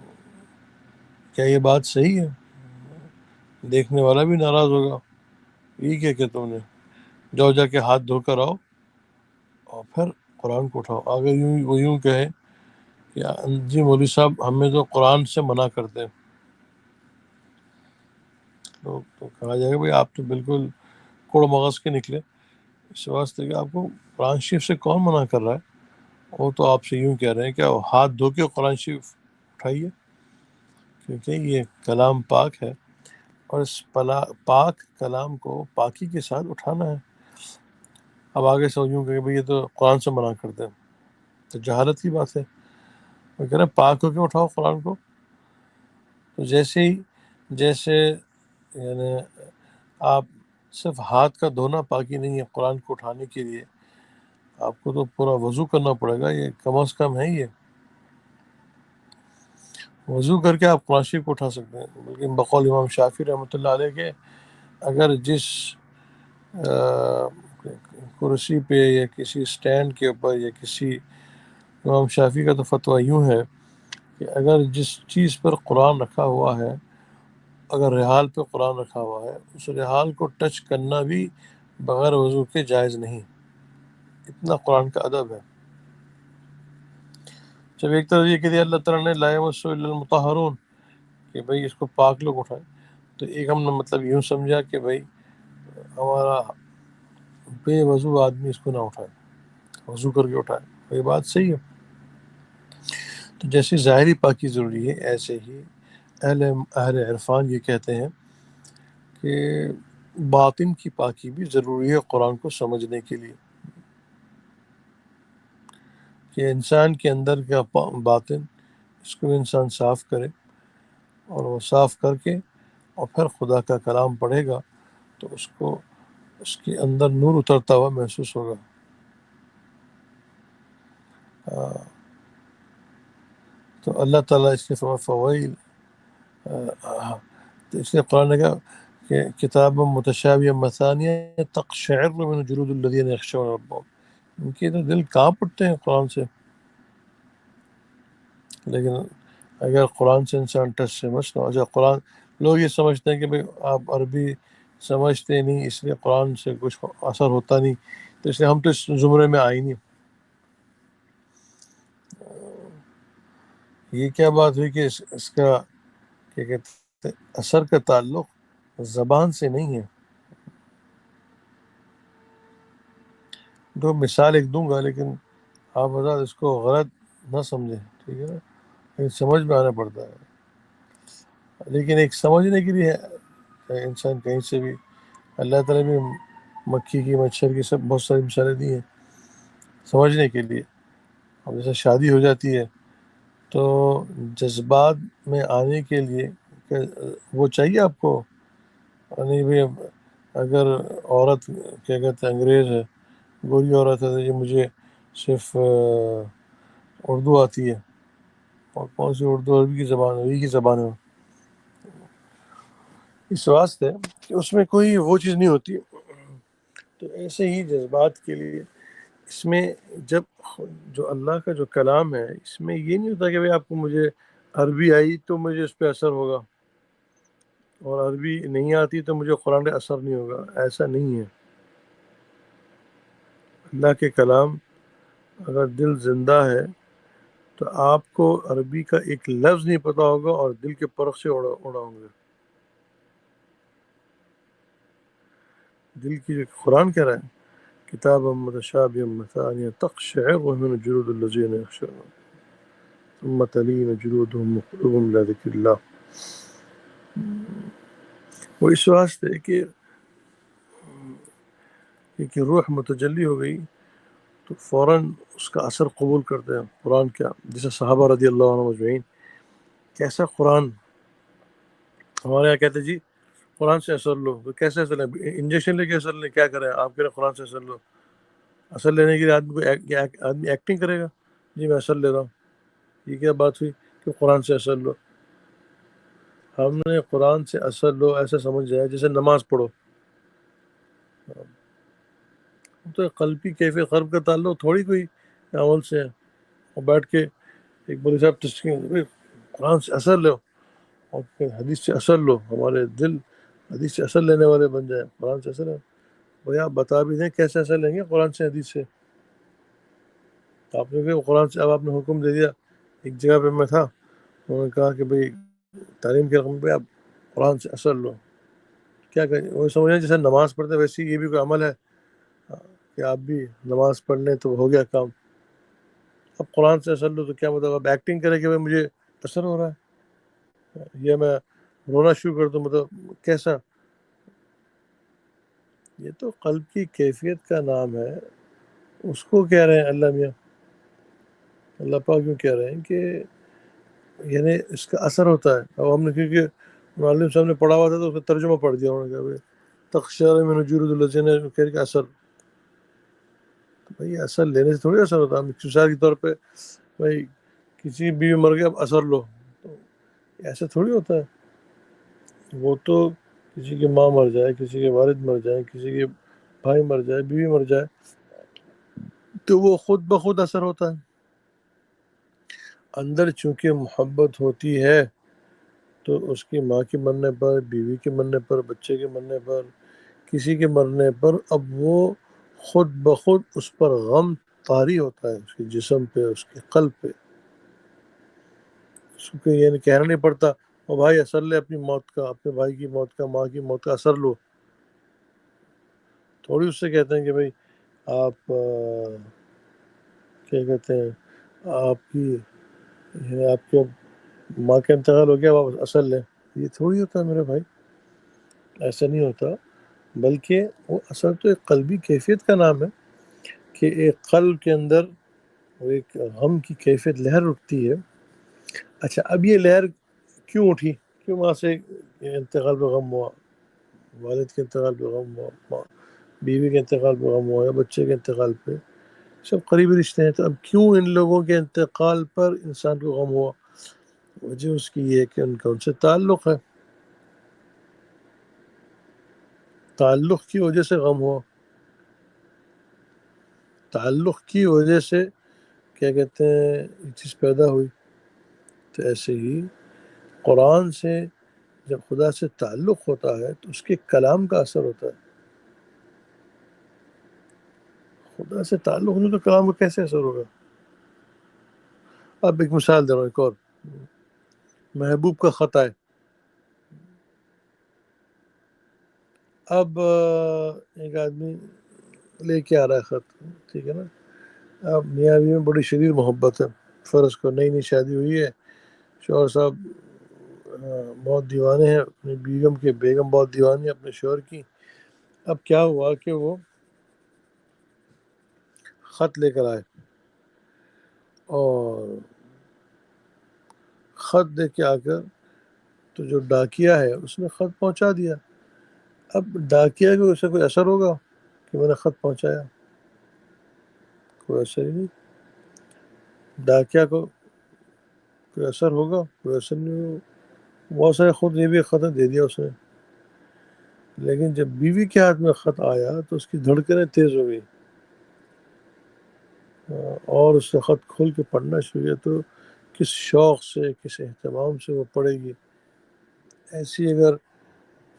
کیا یہ بات صحیح ہے؟ دیکھنے والا بھی ناراض ہوگا، یہ کیا کہ تم نے جاؤ جا کے ہاتھ دھو کر آؤ اور پھر قرآن کو اٹھاؤ۔ اگر وہ یوں کہے کہ جی مولوی صاحب ہمیں تو قرآن سے منع کرتے ہیں، تو کہا جائے گا بھائی آپ تو بالکل کوڑ مغز کے نکلے. اس واسطے کہ آپ کو قرآن شریف سے کون منع کر رہا ہے؟ وہ تو آپ سے یوں کہہ رہے ہیں کہ ہاتھ دھو کے قرآن شریف اٹھائیے، کیونکہ یہ کلام پاک ہے، اور اس پاک کلام کو پاکی کے ساتھ اٹھانا ہے. اب آگے سمجھوں کہ بھئی یہ تو قرآن سے منع کرتے ہیں، تو جہالت کی بات ہے. وہ کہہ رہے ہیں پاک ہو کے اٹھاؤ قرآن کو. تو جیسے یعنی آپ صرف ہاتھ کا دھونا پاکی نہیں ہے، قرآن کو اٹھانے کے لیے آپ کو تو پورا وضو کرنا پڑے گا. یہ کم از کم ہے، یہ وضو کر کے آپ قرآن شریف کو اٹھا سکتے ہیں. بلکہ بقول امام شافعی رحمۃ اللہ علیہ کے اگر جس کرسی پہ یا کسی سٹینڈ کے اوپر یا کسی، امام شافعی کا تو فتویٰ یوں ہے کہ اگر جس چیز پر قرآن رکھا ہوا ہے، اگر رحال پہ قرآن رکھا ہوا ہے، اس رحال کو ٹچ کرنا بھی بغیر وضو کے جائز نہیں. اتنا قرآن کا ادب ہے. جب ایک طرف یہ کہ اللہ تعالیٰ نے لا یمسہ الا المطہرون کہ بھئی اس کو پاک لوگ اٹھائیں، تو ایک ہم نے مطلب یوں سمجھا کہ بھئی ہمارا بے وضو آدمی اس کو نہ اٹھائے، وضو کر کے اٹھائے. یہ بات صحیح ہے. تو جیسے ظاہری پاکی ضروری ہے، ایسے ہی اہل عرفان یہ کہتے ہیں کہ باطن کی پاکی بھی ضروری ہے قرآن کو سمجھنے کے لیے، کہ انسان کے اندر کا باطن اس کو انسان صاف کرے، اور وہ صاف کر کے اور پھر خدا کا کلام پڑھے گا تو اس کو اس کے اندر نور اترتا ہوا محسوس ہوگا. تو اللہ تعالیٰ اس کے فوائل، تو اس لیے قرآن نے کہا کہ کتاب متشابہ مثانیہ تقشعر من جلود الذین یخشون ربهم، ان کے تو دل کانپ اٹھتے ہیں قرآن سے. لیکن اگر قرآن سے انسان ٹچ سے مچ نہ ہو جائے، قرآن لوگ یہ سمجھتے ہیں کہ بھئی آپ عربی سمجھتے نہیں اس لیے قرآن سے کچھ اثر ہوتا نہیں، تو اس لیے ہم تو اس زمرے میں آئے نہیں. یہ کیا بات ہوئی کہ اس کا کیا کہتے اثر کا تعلق زبان سے نہیں ہے. دو مثال ایک دوں گا، لیکن آپ حضرات اس کو غلط نہ سمجھیں، ٹھیک ہے نا؟ لیکن سمجھ میں آنا پڑتا ہے. لیکن ایک سمجھنے کے لیے انسان کہیں سے بھی، اللہ تعالیٰ بھی مکھی کی مچھر کی سب بہت ساری مثالیں دی ہیں سمجھنے کے لیے. اب جیسے شادی ہو جاتی ہے تو جذبات میں آنے کے لیے کہ وہ چاہیے آپ کو، نہیں بھئی اگر عورت کیا کہتے ہیں انگریز ہے، گوری عورت ہے، تو یہ مجھے صرف اردو آتی ہے، اور کون سی اردو؟ عربی کی زبان، عربی کی زبان ہے. اس واسطے کہ اس میں کوئی وہ چیز نہیں ہوتی. تو ایسے ہی جذبات کے لیے اس میں جب جو اللہ کا جو کلام ہے اس میں یہ نہیں ہوتا کہ بھئی آپ کو مجھے عربی آئی تو مجھے اس پہ اثر ہوگا، اور عربی نہیں آتی تو مجھے قرآن پہ اثر نہیں ہوگا. ایسا نہیں ہے. اللہ کے کلام اگر دل زندہ ہے تو آپ کو عربی کا ایک لفظ نہیں پتا ہوگا اور دل کے پرخ سے اڑا ہوں گے. دل کی قرآن کہہ رہا ہے کتاب متشابہ مثانیہ تقشعر من جلود الذین یخشون ثم تلین جلودهم وقلوبهم الی ذکر اللہ. وہ اس واسطے کہ روح متجلی ہو گئی تو فوراً اس کا اثر قبول کرتے ہیں. قرآن کیا، جیسے صحابہ رضی اللہ عنہ مجمعین، کیسا قرآن. ہمارے یہاں کہتے جی قرآن سے اثر لو، تو کیسے اثر لیں؟ انجیکشن لے کے اثر لیں؟ کیا کریں؟ آپ کہہ رہے قرآن سے اثر لو. اثر لینے کے لیے آدمی ایکٹنگ کرے گا، جی میں اثر لے رہا ہوں. یہ کیا بات ہوئی کہ قرآن سے اثر لو؟ ہم نے قرآن سے اثر لو ایسا سمجھ جائے جیسے نماز پڑھو. تو قلبی کیفیت قلب کا تعلق تھوڑی کوئی عمل سے ہے. اور بیٹھ کے ایک بڑے صاحب تشکیل قرآن سے اثر لو اور پھر حدیث سے اثر لو، ہمارے دل حدیث سے اثر لینے والے بن جائیں. قرآن سے اثر ہے بھائی، آپ بتا بھی دیں کیسے اثر لیں گے قرآن سے حدیث سے. آپ نے کہ قرآن سے، اب آپ نے حکم دے دیا. ایک جگہ پہ میں تھا، انہوں نے کہا کہ بھئی تعلیم کے رقم پہ آپ قرآن سے اثر لو. کیا کریں، وہ سمجھ رہے جیسے نماز پڑھتے ویسے یہ بھی کوئی عمل ہے کہ آپ بھی نماز پڑھ لیں تو ہو گیا کام. اب قرآن سے اثر لو تو کیا مطلب اب ایکٹنگ کرے کہ بھائی مجھے اثر ہو رہا ہے، یا میں رونا شروع کر دوں، مطلب کیسا؟ یہ تو قلب کی کیفیت کا نام ہے. اس کو کہہ رہے ہیں اللہ میاں، اللہ پاک کیوں کہہ رہے ہیں کہ یعنی اس کا اثر ہوتا ہے. اب ہم نے کیونکہ معلم صاحب نے پڑھا ہوا تھا تو اس کا ترجمہ پڑھ دیا انہوں نے کہا بھائی تخشعر من جلود الذین کہہ کے اثر. تو بھائی اثر لینے سے تھوڑی اثر ہوتا ہے. ہم مثال کے طور پہ بھائی کسی بیوی مر گیا اب اثر لو، تو ایسا تھوڑی ہوتا ہے. وہ تو کسی کی ماں مر جائے، کسی کے والد مر جائے، کسی کے بھائی مر جائے، بیوی مر جائے تو وہ خود بخود اثر ہوتا ہے. اندر چونکہ محبت ہوتی ہے تو اس کی ماں کے مرنے پر، بیوی کے مرنے پر، بچے کے مرنے پر، کسی کے مرنے پر اب وہ خود بخود اس پر غم طاری ہوتا ہے، اس کے جسم پہ، اس کے قلب پہ. اس کو یہ کہنا نہیں پڑتا او بھائی اثر لے اپنی موت کا، اپنے بھائی کی موت کا، ماں کی موت کا اثر لو. تھوڑی اس سے کہتے ہیں کہ بھائی آپ کیا کہتے ہیں آپ کی آپ کے ماں کا انتقال ہو گیا آپ اثر لیں. یہ تھوڑی ہوتا ہے میرے بھائی، ایسا نہیں ہوتا. بلکہ وہ اثر تو ایک قلبی کیفیت کا نام ہے کہ ایک قلب کے اندر وہ ایک غم کی کیفیت لہر اٹھتی ہے. اچھا اب یہ لہر کیوں اٹھی؟ کیوں وہاں سے انتقال پہ غم ہوا، والد کے انتقال پہ غم ہوا، بیوی کے انتقال پہ غم ہوا، یا بچے کے انتقال پہ؟ سب قریبی رشتے ہیں. تو اب کیوں ان لوگوں کے انتقال پر انسان کو غم ہوا؟ وجہ اس کی یہ ہے کہ ان کا ان سے تعلق ہے، تعلق کی وجہ سے غم ہوا، تعلق کی وجہ سے کیا کہتے ہیں یہ چیز پیدا ہوئی. تو ایسے ہی قرآن سے جب خدا سے تعلق ہوتا ہے تو اس کے کلام کا اثر ہوتا ہے. خدا سے تعلق نہیں تو کلام کا کیسے اثر ہوگا؟ اب ایک مثال دے رہا ہوں، ایک اور. محبوب کا خط ہے، اب ایک آدمی لے کے آ رہا ہے خط، ٹھیک ہے نا. اب میاں بیوی میں بڑی شدید محبت ہے، فرض کو نئی نئی شادی ہوئی ہے، شوہر صاحب بہت دیوانے ہیں اپنی بیگم کے، بیگم بہت دیوانی ہے اپنے شوہر کی. اب کیا ہوا کہ وہ خط لے کر آئے اور خط دے کے آ کر تو جو ڈاکیا ہے اس نے خط پہنچا دیا. اب ڈاکیا کو اسے کوئی اثر ہوگا کہ میں نے خط پہنچایا؟ کوئی اثر ہی نہیں. ڈاکیا کو کوئی اثر ہوگا؟ کوئی اثر نہیں ہوگا. بہت سارے خود یہ بھی خط دے دیا اس نے. لیکن جب بیوی کے ہاتھ میں خط آیا تو اس کی دھڑکنیں تیز ہو گئی اور اس نے خط کھول کے پڑھنا شروع کیا تو کس شوق سے، کس اہتمام سے وہ پڑھے گی. ایسی اگر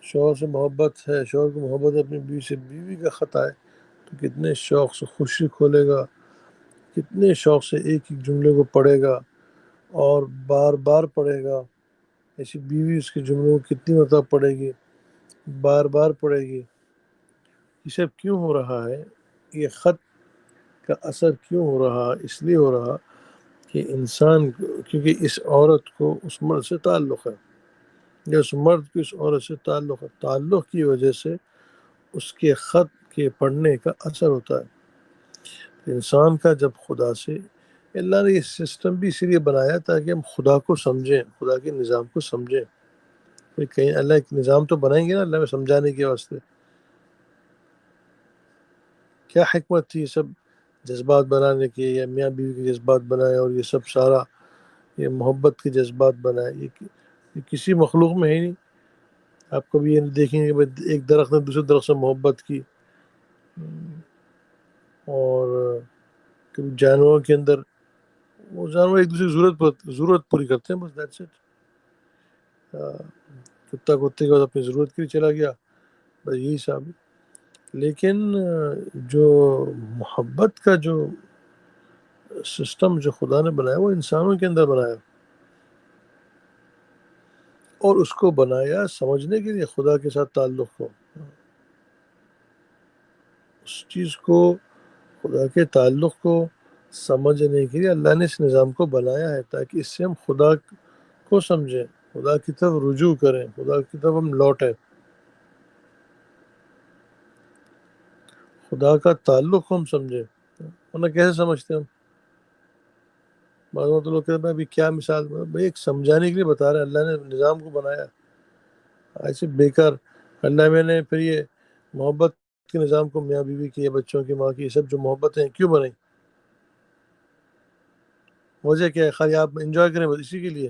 شوہر سے محبت ہے، شوہر کو محبت ہے اپنی بیوی سے، بیوی کا خط آئے تو کتنے شوق سے خوشی کھولے گا، کتنے شوق سے ایک ایک جملے کو پڑھے گا اور بار بار پڑھے گا. ایسی بیوی اس کے جملوں کو کتنی مرتبہ پڑھے گی، بار بار پڑھے گی. یہ سب کیوں ہو رہا ہے؟ یہ خط کا اثر کیوں ہو رہا؟ اس لیے ہو رہا کہ انسان کیونکہ اس عورت کو اس مرد سے تعلق ہے، یا اس مرد کو اس عورت سے تعلق ہے، تعلق کی وجہ سے اس کے خط کے پڑھنے کا اثر ہوتا ہے. انسان کا جب خدا سے، اللہ نے یہ سسٹم بھی اسی لیے بنایا تاکہ ہم خدا کو سمجھیں، خدا کے نظام کو سمجھیں. کہیں اللہ ایک نظام تو بنائیں گے نا اللہ میں سمجھانے کے واسطے. کیا حکمت تھی سب جذبات بنانے کی، یا میاں بیوی کے جذبات بنائے اور یہ سب سارا یہ محبت کے جذبات بنائے؟ یہ کسی مخلوق میں ہے نہیں. آپ کبھی یہ دیکھیں گے کہ ایک درخت نے دوسرے درخت سے محبت کی، اور کبھی جانوروں کے اندر وہ جانور ایک دوسرے کی ضرورت پوری کرتے ہیں، بس دیٹس اٹ. کتا کتے کے بعد اپنی ضرورت کے لیے چلا گیا، بس یہی صاحب. لیکن جو محبت کا جو سسٹم جو خدا نے بنایا وہ انسانوں کے اندر بنایا. اور اس کو بنایا سمجھنے کے لیے خدا کے ساتھ تعلق کو، اس چیز کو، خدا کے تعلق کو سمجھنے کے لیے اللہ نے اس نظام کو بنایا ہے تاکہ اس سے ہم خدا کو سمجھیں، خدا کی طرف رجوع کریں، خدا کی طرف ہم لوٹیں، خدا کا تعلق کو ہم سمجھیں۔ ورنہ کیسے سمجھتے ہیں ہم؟ بعض وقت لوگ کہتے ہیں ابھی کیا مثال، بھائی ایک سمجھانے کے لیے بتا رہے ہیں، اللہ نے نظام کو بنایا ایسے بیکار۔ اللہ میں نے پھر یہ محبت کے نظام کو، میاں بیوی کی، بچوں کی، ماں کی، یہ سب جو محبتیں کیوں بنائی؟ وجہ کیا ہے؟ خالی آپ انجوائے کریں بس اسی کے لیے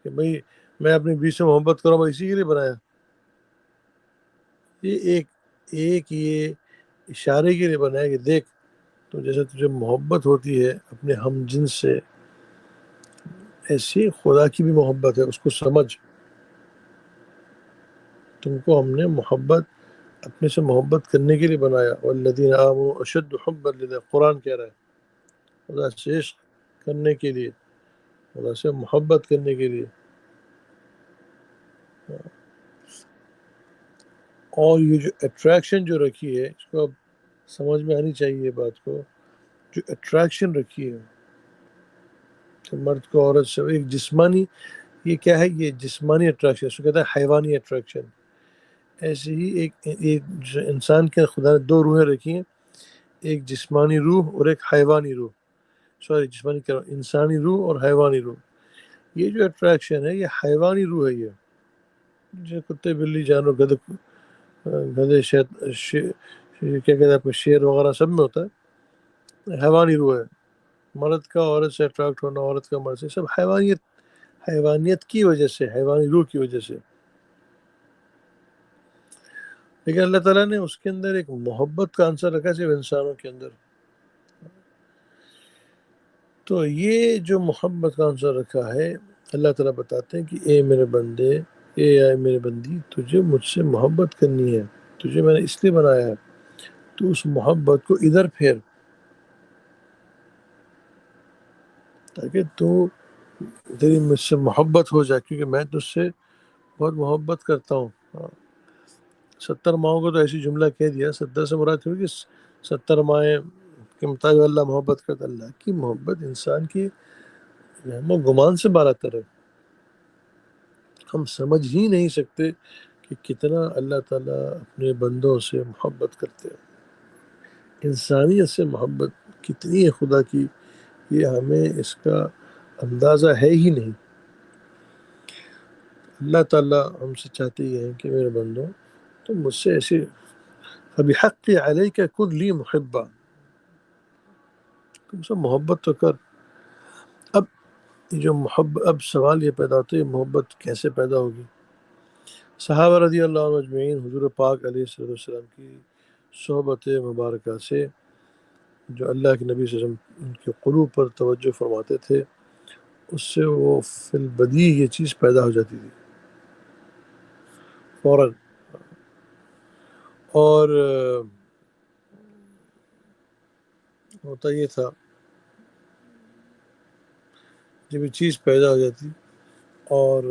کہ بھائی میں اپنی بیوی سے محبت کروں، بس اسی کے لیے بنایا؟ یہ ایک یہ اشارے کے لیے بنایا کہ دیکھ تو جیسے تجھے محبت ہوتی ہے اپنے ہم جنس سے، ایسی خدا کی بھی محبت ہے، اس کو سمجھ۔ تم کو ہم نے محبت، اپنے سے محبت کرنے کے لیے بنایا۔ والذین آمنوا اشد حبا للہ، قرآن کہہ رہا ہے خدا سے عشق کرنے کے لیے، خدا سے محبت کرنے کے لیے۔ اور یہ جو اٹریکشن جو رکھی ہے، اس کو اب سمجھ میں آنی چاہیے یہ بات کو، جو اٹریکشن رکھی ہے کہ مرد کو عورت سے، ایک جسمانی، یہ کیا ہے؟ یہ جسمانی اٹریکشن، اس کو کہتا ہے حیوانی اٹریکشن۔ ایسے ہی ایک جو انسان کے خدا نے دو روحیں رکھی ہیں، ایک جسمانی روح اور ایک حیوانی روح، سوری جسمانی کہہ رہا ہوں، انسانی روح اور حیوانی روح۔ یہ جو اٹریکشن ہے یہ حیوانی روح ہے، یہ جو کتے بلی جانور گدھے کیا کہتے ہیں آپ کو، شیر وغیرہ سب میں ہوتا ہے، حیوانی روح ہے۔ مرد کا عورت سے اٹریکٹ ہونا، عورت کا مرد سے، سب حیوانیت کی وجہ سے، حیوانی روح کی وجہ سے۔ لیکن اللہ تعالیٰ نے اس کے اندر ایک محبت کا عنصر رکھا صرف انسانوں کے اندر۔ تو یہ جو محبت کا عنصر رکھا ہے، اللہ تعالیٰ بتاتے ہیں کہ اے میرے بندے، اے میرے بندی، تجھے مجھ سے محبت کرنی ہے، تجھے میں نے اس لیے بنایا ہے، تو اس محبت کو ادھر پھیر تاکہ تیری مجھ سے محبت ہو جائے، کیونکہ میں تجھ سے بہت محبت کرتا ہوں۔ 70 ماؤں کو تو ایسی جملہ کہہ دیا، 70 سے مراد ہوئی کہ 70 مائیں کے مطابق اللہ محبت کرتا۔ اللہ کی محبت انسان کی رحم و گمان سے بالا تر ہے، ہم سمجھ ہی نہیں سکتے کہ کتنا اللہ تعالیٰ اپنے بندوں سے محبت کرتے ہیں، انسانیت سے محبت کتنی ہے خدا کی، یہ ہمیں اس کا اندازہ ہے ہی نہیں۔ اللہ تعالیٰ ہم سے چاہتے ہی ہیں کہ میرے بندوں تم مجھ سے ایسے، فبحق علیک کن لی محبا، تم سے محبت تو کر۔ اب جو محبت، اب سوال یہ پیدا ہوتا ہے محبت کیسے پیدا ہوگی؟ صحابہ رضی اللہ عنہ اجمعین حضور پاک علیہ السلام کی صحبت مبارکہ سے، جو اللہ کے نبی صلی اللہ علیہ وسلم ان کے قلوب پر توجہ فرماتے تھے، اس سے وہ فی البدیع یہ چیز پیدا ہو جاتی تھی فوراً۔ اور ہوتا یہ تھا جب یہ چیز پیدا ہو جاتی، اور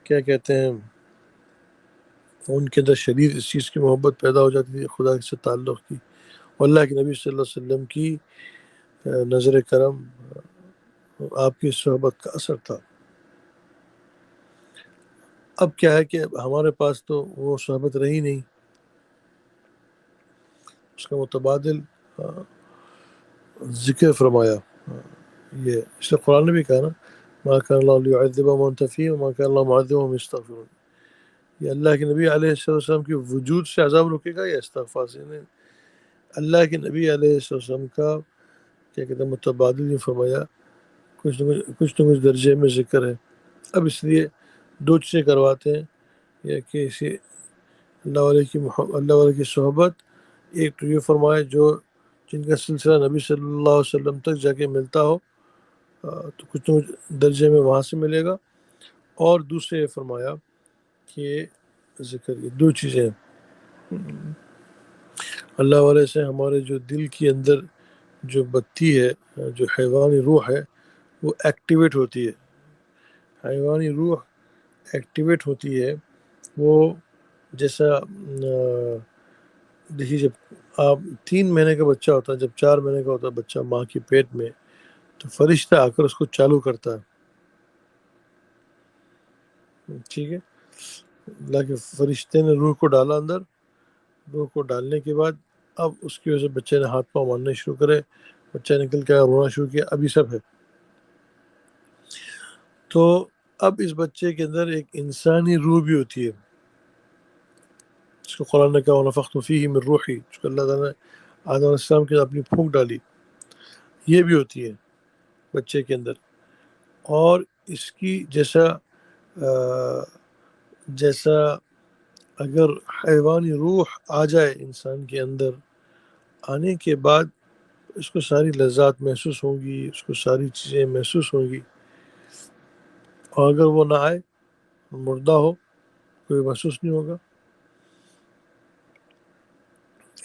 کیا کہتے ہیں، ان کے اندر شدید اس چیز کی محبت پیدا ہو جاتی تھی خدا سے تعلق کی، اور اللہ کے نبی صلی اللہ علیہ وسلم کی نظر کرم، آپ کی صحبت کا اثر تھا۔ اب کیا ہے کہ ہمارے پاس تو وہ صحبت رہی نہیں، اس کا متبادل ذکر فرمایا۔ یہ اس لیے قرآن نے بھی کہا نا، ما کان اللہ لیعذبهم وانت فیہم وما کان اللہ معذبهم وهم یستغفرون، یہ اللہ کے نبی علیہ السلام کے وجود سے عذاب رکے گا یا استغفار سے؟ اللہ کے نبی علیہ السلام کا کیا کہتے ہیں متبادل یہ فرمایا، کچھ نہ کچھ درجے میں ذکر ہے۔ اب اس لیے دو چیزیں کرواتے ہیں، یا کہ اسی اللہ والے کی صحبت، ایک تو یہ فرمائے جو جن کا سلسلہ نبی صلی اللہ علیہ وسلم تک جا کے ملتا ہو، تو کچھ نہ کچھ درجے میں وہاں سے ملے گا، اور دوسرے یہ فرمایا کہ ذکر، یہ دو چیزیں اللہ والے سے ہمارے جو دل کے اندر جو بتی ہے، جو حیوانی روح ہے، وہ ایکٹیویٹ ہوتی ہے، حیوانی روح ایکٹیویٹ ہوتی ہے. وہ جیسا دیکھیے جب آپ 3 مہینے کا بچہ ہوتا ہے، جب 4 مہینے کا ہوتا ہے بچہ ماں کے پیٹ میں، تو فرشتہ آ کر اس کو چالو کرتا ہے. ٹھیک ہے، اللہ کے فرشتے نے روح کو ڈالا اندر. روح کو ڈالنے کے بعد اب اس کی وجہ سے بچے نے ہاتھ پاؤں مارنے شروع کرے، بچہ نکل کے رونا شروع کیا، ابھی سب ہے. تو اب اس بچے کے اندر ایک انسانی روح بھی ہوتی ہے، جس کو قرآن نے کہا وَنَفَخْتُ فِيهِ مِن رُوحِي، جس کو اللہ تعالیٰ نے آدم علیہ السلام کے اپنی پھونک ڈالی، یہ بھی ہوتی ہے بچے کے اندر. اور اس کی جیسا اگر حیوانی روح آ جائے انسان کے اندر، آنے کے بعد اس کو ساری لذات محسوس ہوں گی، اس کو ساری چیزیں محسوس ہوں گی. اور اگر وہ نہ آئے، مردہ ہو، کوئی محسوس نہیں ہوگا.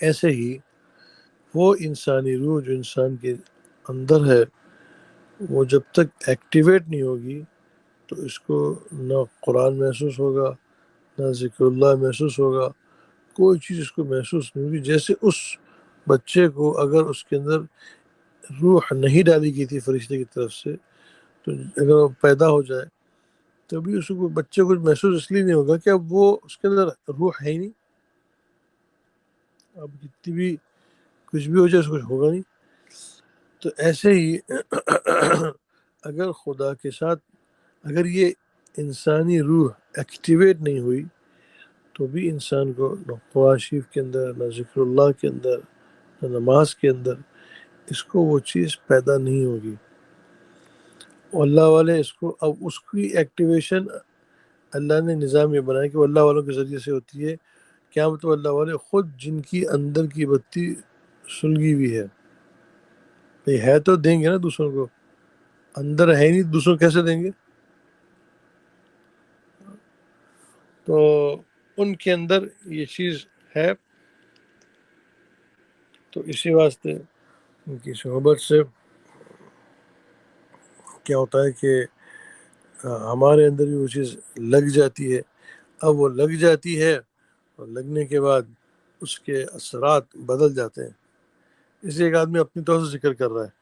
ایسے ہی وہ انسانی روح جو انسان کے اندر ہے، وہ جب تک ایکٹیویٹ نہیں ہوگی تو اس کو نہ قرآن محسوس ہوگا، نہ ذکر اللہ محسوس ہوگا، کوئی چیز اس کو محسوس نہیں ہوگی. جیسے اس بچے کو اگر اس کے اندر روح نہیں ڈالی گئی تھی فرشتے کی طرف سے، تو اگر وہ پیدا ہو جائے تو بھی اس کو بچے کو محسوس اس لیے نہیں ہوگا کہ اب وہ اس کے اندر روح ہے ہی نہیں. اب جتنی بھی کچھ بھی ہو جائے اس کو کچھ ہوگا نہیں. تو ایسے ہی اگر خدا کے ساتھ اگر یہ انسانی روح ایکٹیویٹ نہیں ہوئی تو بھی انسان کو نہ قرآن شریف کے اندر، نہ ذکر اللہ کے اندر، نہ نماز کے اندر اس کو وہ چیز پیدا نہیں ہوگی. اللہ والے اس کو اب اس کی ایکٹیویشن اللہ نے نظام یہ بنایا کہ وہ اللہ والوں کے ذریعے سے ہوتی ہے. کیا مطلب اللہ والے خود جن کی اندر کی بتی سلگی ہوئی ہے، یہ ہے تو دیں گے نا دوسروں کو، اندر ہے نہیں دوسروں کیسے دیں گے؟ تو ان کے اندر یہ چیز ہے. تو اسی واسطے ان کی صحبت سے کیا ہوتا ہے کہ ہمارے اندر بھی وہ چیز لگ جاتی ہے. اب وہ لگ جاتی ہے اور لگنے کے بعد اس کے اثرات بدل جاتے ہیں. اس لیے ایک آدمی اپنی طور سے ذکر کر رہا ہے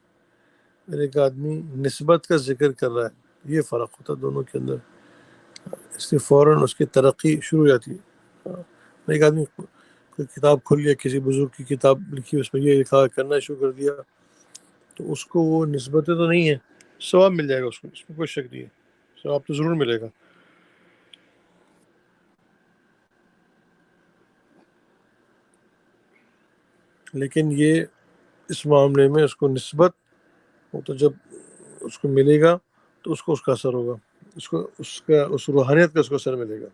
اور ایک آدمی نسبت کا ذکر کر رہا ہے، یہ فرق ہوتا ہے دونوں کے اندر. اس لیے فوراً اس کی ترقی شروع ہو جاتی ہے. ایک آدمی کوئی کتاب کھول لیا، کسی بزرگ کی کتاب لکھی، اس میں یہ لکھا کرنا شروع کر دیا، تو اس کو وہ نسبتیں تو نہیں ہے، ثواب مل جائے گا اس کو، اس میں کوئی شک نہیں ہے، ثواب تو ضرور ملے گا. لیکن یہ اس معاملے میں اس کو نسبت وہ تو جب اس کو ملے گا تو اس کو اس کا اثر ہوگا، اس روحانیت کا اس کو اثر ملے گا.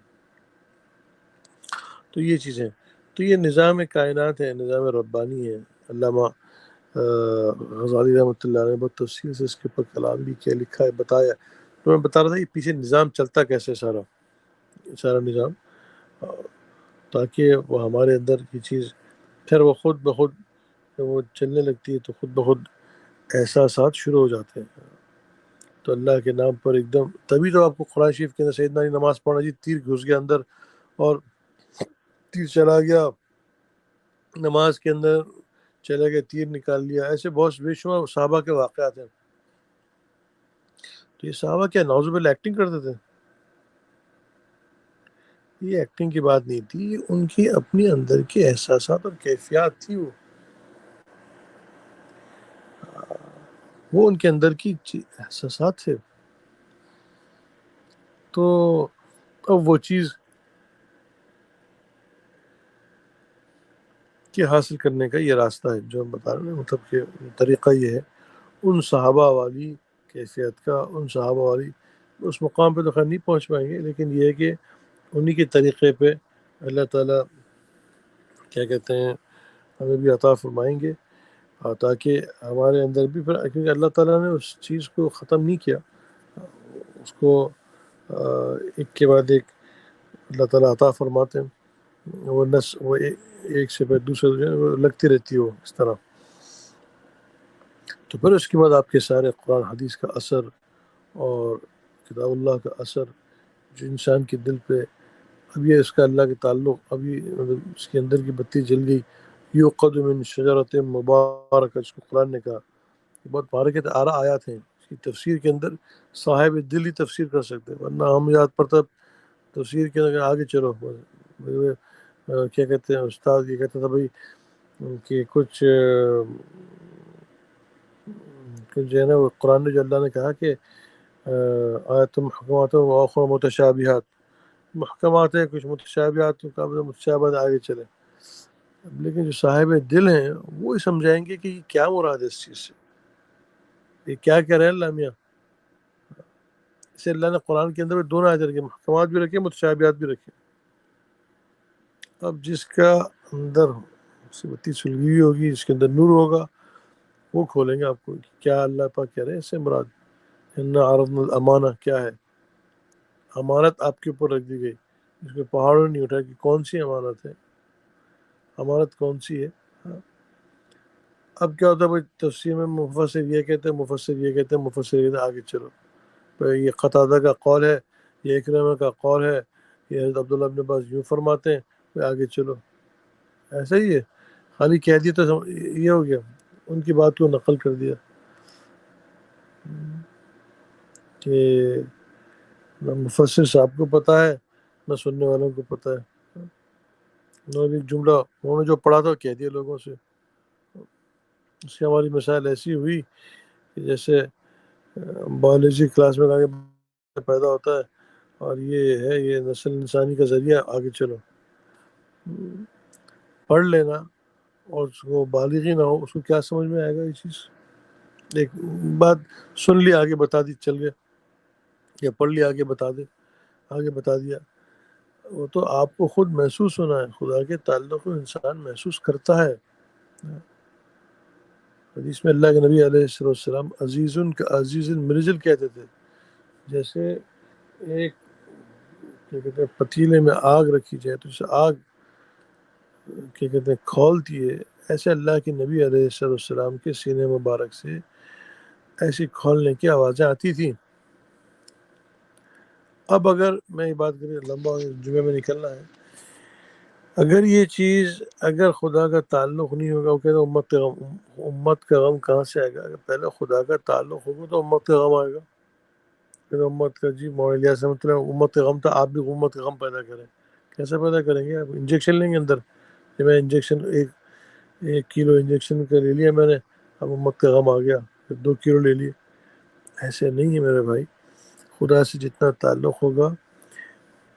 تو یہ چیزیں، تو یہ نظام کائنات ہے، نظام ربانی ہے. علامہ غزالی رحمۃ اللہ نے بہت تفصیل سے اس کے اوپر کلام بھی کیا، لکھا ہے، بتایا. تو میں بتا رہا تھا یہ پیچھے نظام چلتا کیسے، سارا نظام، تاکہ وہ ہمارے اندر کی چیز پھر وہ خود بخود جب وہ چلنے لگتی ہے تو خود بخود احساسات شروع ہو جاتے ہیں. تو اللہ کے نام پر ایک دم، تبھی تو آپ کو قرآن شریف کے اندر سیدنا علی نماز پڑھنا جی، تیر گھس گیا اندر اور تیر چلا گیا، نماز کے اندر چلے گئے، تیر نکال لیا. ایسے بہت بے شمار صحابہ کے واقعات ہیں. تو یہ صحابہ کیا نعوذ باللہ ایکٹنگ کرتے تھے؟ یہ ایکٹنگ کی بات نہیں تھی، یہ ان کی اپنی اندر کے احساسات اور کیفیات تھی. وہ ان کے اندر کی احساسات تھے. تو اب وہ چیز کے حاصل کرنے کا یہ راستہ ہے جو ہم بتا رہے ہیں، مطلب کہ طریقہ یہ ہے ان صحابہ والی کیفیت کا. ان صحابہ والی اس مقام پہ تو خیر نہیں پہنچ پائیں گے، لیکن یہ ہے کہ انہی کے طریقے پہ اللہ تعالیٰ کیا کہتے ہیں ہمیں بھی عطا فرمائیں گے، تاکہ ہمارے اندر بھی پھر، کیونکہ اللہ تعالیٰ نے اس چیز کو ختم نہیں کیا، اس کو ایک کے بعد ایک اللہ تعالیٰ عطا فرماتے ہیں. وہ ایک سے پھر دوسرے وہ لگتی رہتی ہے، وہ اس طرح. تو پھر اس کے بعد آپ کے سارے قرآن حدیث کا اثر اور کتاب اللہ کا اثر جو انسان کے دل پہ اب یہ اس کا اللہ کے تعلق ابھی اس کے اندر کی بتی جل گئی، یوقد من شجرۃ مبارکہ، اس کو قرآن نے کہا، یہ بہت بارکت آرا آیات ہیں، اس کی تفسیر کے اندر صاحب دل ہی تفسیر کر سکتے ہیں، ورنہ ہم یاد پڑتا تفسیر کے اندر آگے چلو کیا کہتے ہیں استاد یہ کہتا تھا بھائی کہ کچھ جو ہے نا وہ قرآن میں جو اللہ نے کہا کہ آیت محکمات و آخر متشابہات، محکمات ہیں کچھ متشابہات، تو کہا متشابہات آگے چلے، لیکن جو صاحب دل ہیں وہ سمجھائیں گے کہ یہ کیا مراد ہے اس چیز سے، یہ کیا کہہ رہے ہیں اللہ میاں۔ اسے اللہ نے قرآن کے اندر دونوں آیتیں رکھے، محکمات بھی رکھے متشابہات بھی رکھے۔ اب جس کا اندر بتی سلگی ہوئی ہوگی، جس کے اندر نور ہوگا، وہ کھولیں گے آپ کو کہ کیا اللہ پاک کہہ رہے ہیں اس سے مراد انا عرضنا الامانہ کیا ہے، امانت آپ کے اوپر رکھ دی گئی، اس کو پہاڑوں نہیں اٹھا کہ کون سی امانت ہے، امانت کون سی ہے۔ اب کیا ہوتا ہے بھائی تفسیر میں مفسر یہ کہتے ہیں، مفسر یہ کہتے ہیں، مفسر یہ کہتے ہیں، آگے چلو یہ قتادہ کا قول ہے، یہ اکرمہ کا قول ہے، یہ حضرت عبداللہ ابن عباس یوں فرماتے ہیں، پھر آگے چلو ایسا ہی ہے، خالی کہہ دیا تو یہ ہو گیا، ان کی بات کو نقل کر دیا کہ نہ مفسر صاحب کو پتہ ہے نہ سننے والوں کو پتہ ہے، انہوں نے جملہ انہوں نے جو پڑھا تھا کہہ دیا لوگوں سے۔ اس سے ہماری مثال ایسی ہوئی کہ جیسے بایولوجی کلاس میں کہا کہ پیدا ہوتا ہے اور یہ ہے یہ نسل انسانی کا ذریعہ، آگے چلو پڑھ لینا، اور اس کو بالغ ہی نہ ہو اس کو کیا سمجھ میں آئے گا یہ چیز، ایک بات سن لی آگے بتا دی چل گیا، یا پڑھ لی آگے بتا دے آگے بتا دیا، وہ تو آپ کو خود محسوس ہونا ہے، خدا کے تعلق کو انسان محسوس کرتا ہے۔ حدیث میں اللہ کے نبی علیہ السلام عزیز کا عزیز مرزل کہتے تھے، جیسے ایک کیا کہتے ہیں پتیلے میں آگ رکھی جائے تو اسے آگ کیا کہتے ہیں کھولتی ہے، ایسے اللہ کے نبی علیہ السلام کے سینے مبارک سے ایسی کھولنے کی آوازیں آتی تھیں۔ اب اگر میں یہ بات کریں لمبا جمعے میں نکلنا ہے، اگر یہ چیز اگر خدا کا تعلق نہیں ہوگا، وہ کہتے ہیں امت کا غم کہاں سے آئے گا، اگر پہلے خدا کا تعلق ہوگا تو امت کا غم آئے گا، پھر امت کا جی مولانا سے مطلب امت کا غم تھا، آپ بھی امت کا غم پیدا کریں، کیسے پیدا کریں گے؟ آپ انجیکشن لیں گے اندر، جب میں انجیکشن ایک کلو انجیکشن کا لے لیا میں نے، اب امت کا غم آ گیا، پھر 2 کلو لے لیے، ایسے نہیں ہے میرے بھائی۔ خدا سے جتنا تعلق ہوگا،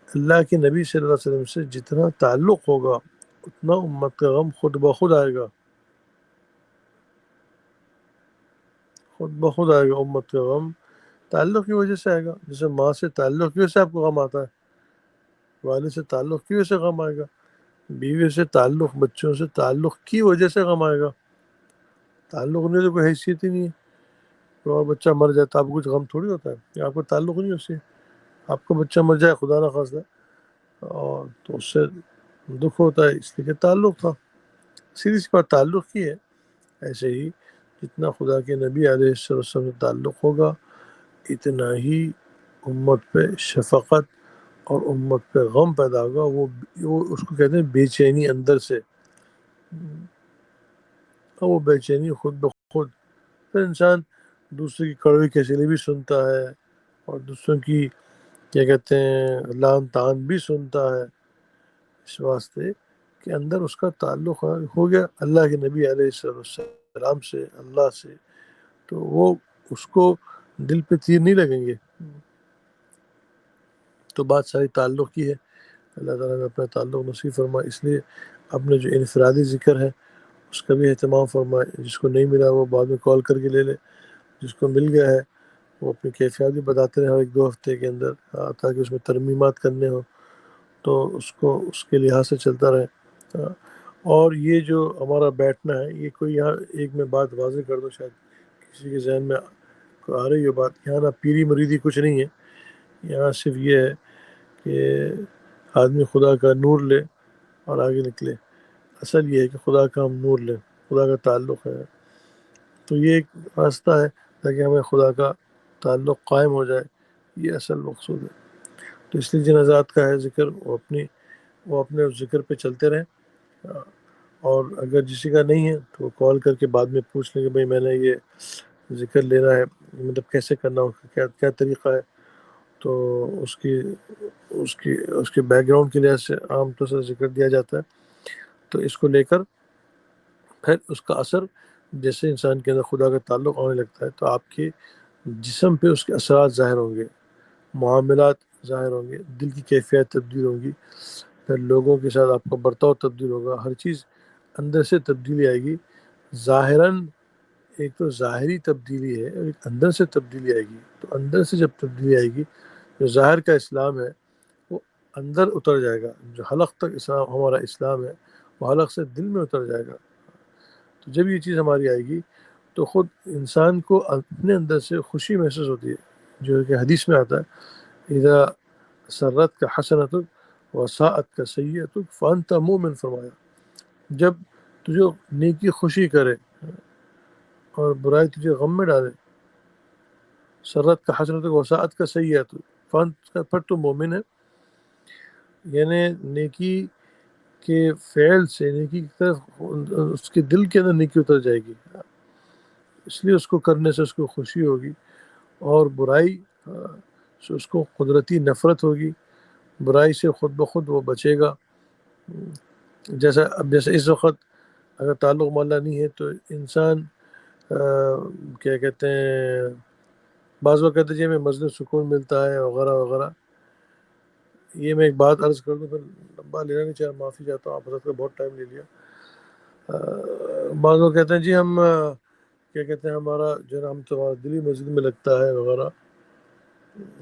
اللہ کے نبی صلی اللہ علیہ وسلم سے جتنا تعلق ہوگا، اتنا امت کا غم خود بخود آئے گا، خود بخود آئے گا امت کا غم، تعلق کی وجہ سے آئے گا۔ جیسے ماں سے تعلق کی وجہ سے آپ کو غم آتا ہے، والد سے تعلق کی وجہ سے غم آئے گا، بیوی سے تعلق، بچوں سے تعلق کی وجہ سے غم آئے گا۔ تعلق نہیں تو کوئی حیثیت ہی نہیں ہے، کوئی اور بچہ مر جائے تو آپ کو کچھ غم تھوڑی ہوتا ہے، کہ آپ کو تعلق نہیں اس سے، آپ کا بچہ مر جائے خدا نہ خواستہ اور تو اس سے دکھ ہوتا ہے، اس لیے کہ تعلق تھا، سیدھی سی بات تعلق کی ہے۔ ایسے ہی جتنا خدا کے نبی علیہ السلام سے تعلق ہوگا، اتنا ہی امت پہ شفقت اور امت پہ غم پیدا ہوگا، وہ اس کو کہتے ہیں بے چینی اندر سے، اور وہ بے چینی خود بخود پھر انسان دوسرے کی کڑوی کیسلی بھی سنتا ہے، اور دوسروں کی کیا کہتے ہیں لان تان بھی سنتا ہے، اس واسطے کہ اندر اس کا تعلق ہو گیا اللہ کے نبی علیہ السلام سے، اللہ سے، تو وہ اس کو دل پہ تیر نہیں لگیں گے۔ تو بات ساری تعلق کی ہے، اللہ تعالیٰ نے اپنا تعلق نصیب فرمائے، اس لیے اپنے جو انفرادی ذکر ہے اس کا بھی اہتمام فرمائے، جس کو نہیں ملا وہ بعد میں کال کر کے لے لے، جس کو مل گیا ہے وہ اپنی کیفیات بھی بتاتے رہے ہر ایک 2 ہفتے کے اندر، تاکہ اس میں ترمیمات کرنے ہوں تو اس کو اس کے لحاظ سے چلتا رہے۔ اور یہ جو ہمارا بیٹھنا ہے، یہ کوئی یہاں ایک میں بات واضح کر دو، شاید کسی کے ذہن میں آ رہی ہو بات، یہاں نہ پیری مریدی کچھ نہیں ہے، یہاں صرف یہ ہے کہ آدمی خدا کا نور لے اور آگے نکلے۔ اصل یہ ہے کہ خدا کا ہم نور لیں، خدا کا تعلق ہے، تو یہ ایک راستہ ہے تاکہ ہمیں خدا کا تعلق قائم ہو جائے، یہ اصل مقصود ہے۔ تو اس لیے جن حضرات کا ہے ذکر وہ اپنے اس ذکر پہ چلتے رہیں، اور اگر کسی کا نہیں ہے تو وہ کال کر کے بعد میں پوچھ لیں کہ بھائی میں نے یہ ذکر لینا ہے، مطلب کیسے کرنا ہے، کیا طریقہ ہے۔ تو اس کے بیک گراؤنڈ کے لحاظ سے عام طور سے ذکر دیا جاتا ہے۔ تو اس کو لے کر پھر اس کا اثر جیسے انسان کے اندر خدا کا تعلق ہونے لگتا ہے تو آپ کے جسم پہ اس کے اثرات ظاہر ہوں گے، معاملات ظاہر ہوں گے، دل کی کیفیت تبدیل ہوگی، پھر لوگوں کے ساتھ آپ کا برتاؤ تبدیل ہوگا، ہر چیز اندر سے تبدیلی آئے گی۔ ظاہراً ایک تو ظاہری تبدیلی ہے اور ایک اندر سے تبدیلی آئے گی۔ تو اندر سے جب تبدیلی آئے گی، جو ظاہر کا اسلام ہے وہ اندر اتر جائے گا، جو حلق تک اسلام ہمارا اسلام ہے وہ حلق سے دل میں اتر جائے گا۔ تو جب یہ چیز ہماری آئے گی تو خود انسان کو اپنے اندر سے خوشی محسوس ہوتی ہے، جو کہ حدیث میں آتا ہے اذا سرت کا حسنتک وساعت کا سیئتک فانت مومن، فرمایا جب تجھے نیکی خوشی کرے اور برائی تجھے غم میں ڈالے، سرت کا حسنتک وساعت کا سیئتک فانت، پھر تو مومن ہے۔ یعنی نیکی کے فعل سے، نیکی کی طرف اس کے دل کے اندر نیکی اتر جائے گی، اس لیے اس کو کرنے سے اس کو خوشی ہوگی، اور برائی سے اس کو قدرتی نفرت ہوگی، برائی سے خود بخود وہ بچے گا۔ جیسے اس وقت اگر تعلق معاملہ نہیں ہے تو انسان کیا کہتے ہیں، بعض وقت کہتے ہیں جی میں مسجد سکون ملتا ہے وغیرہ وغیرہ۔ یہ میں ایک بات عرض کر دوں، پھر لمبا لینا نہیں چاہا، معافی چاہتا ہوں، آپ حضرت کا بہت ٹائم لے لیا۔ بعض لوگ کہتے ہیں جی ہم کیا کہتے ہیں ہمارا جو ہے نا ہم تو دلی مسجد میں لگتا ہے وغیرہ،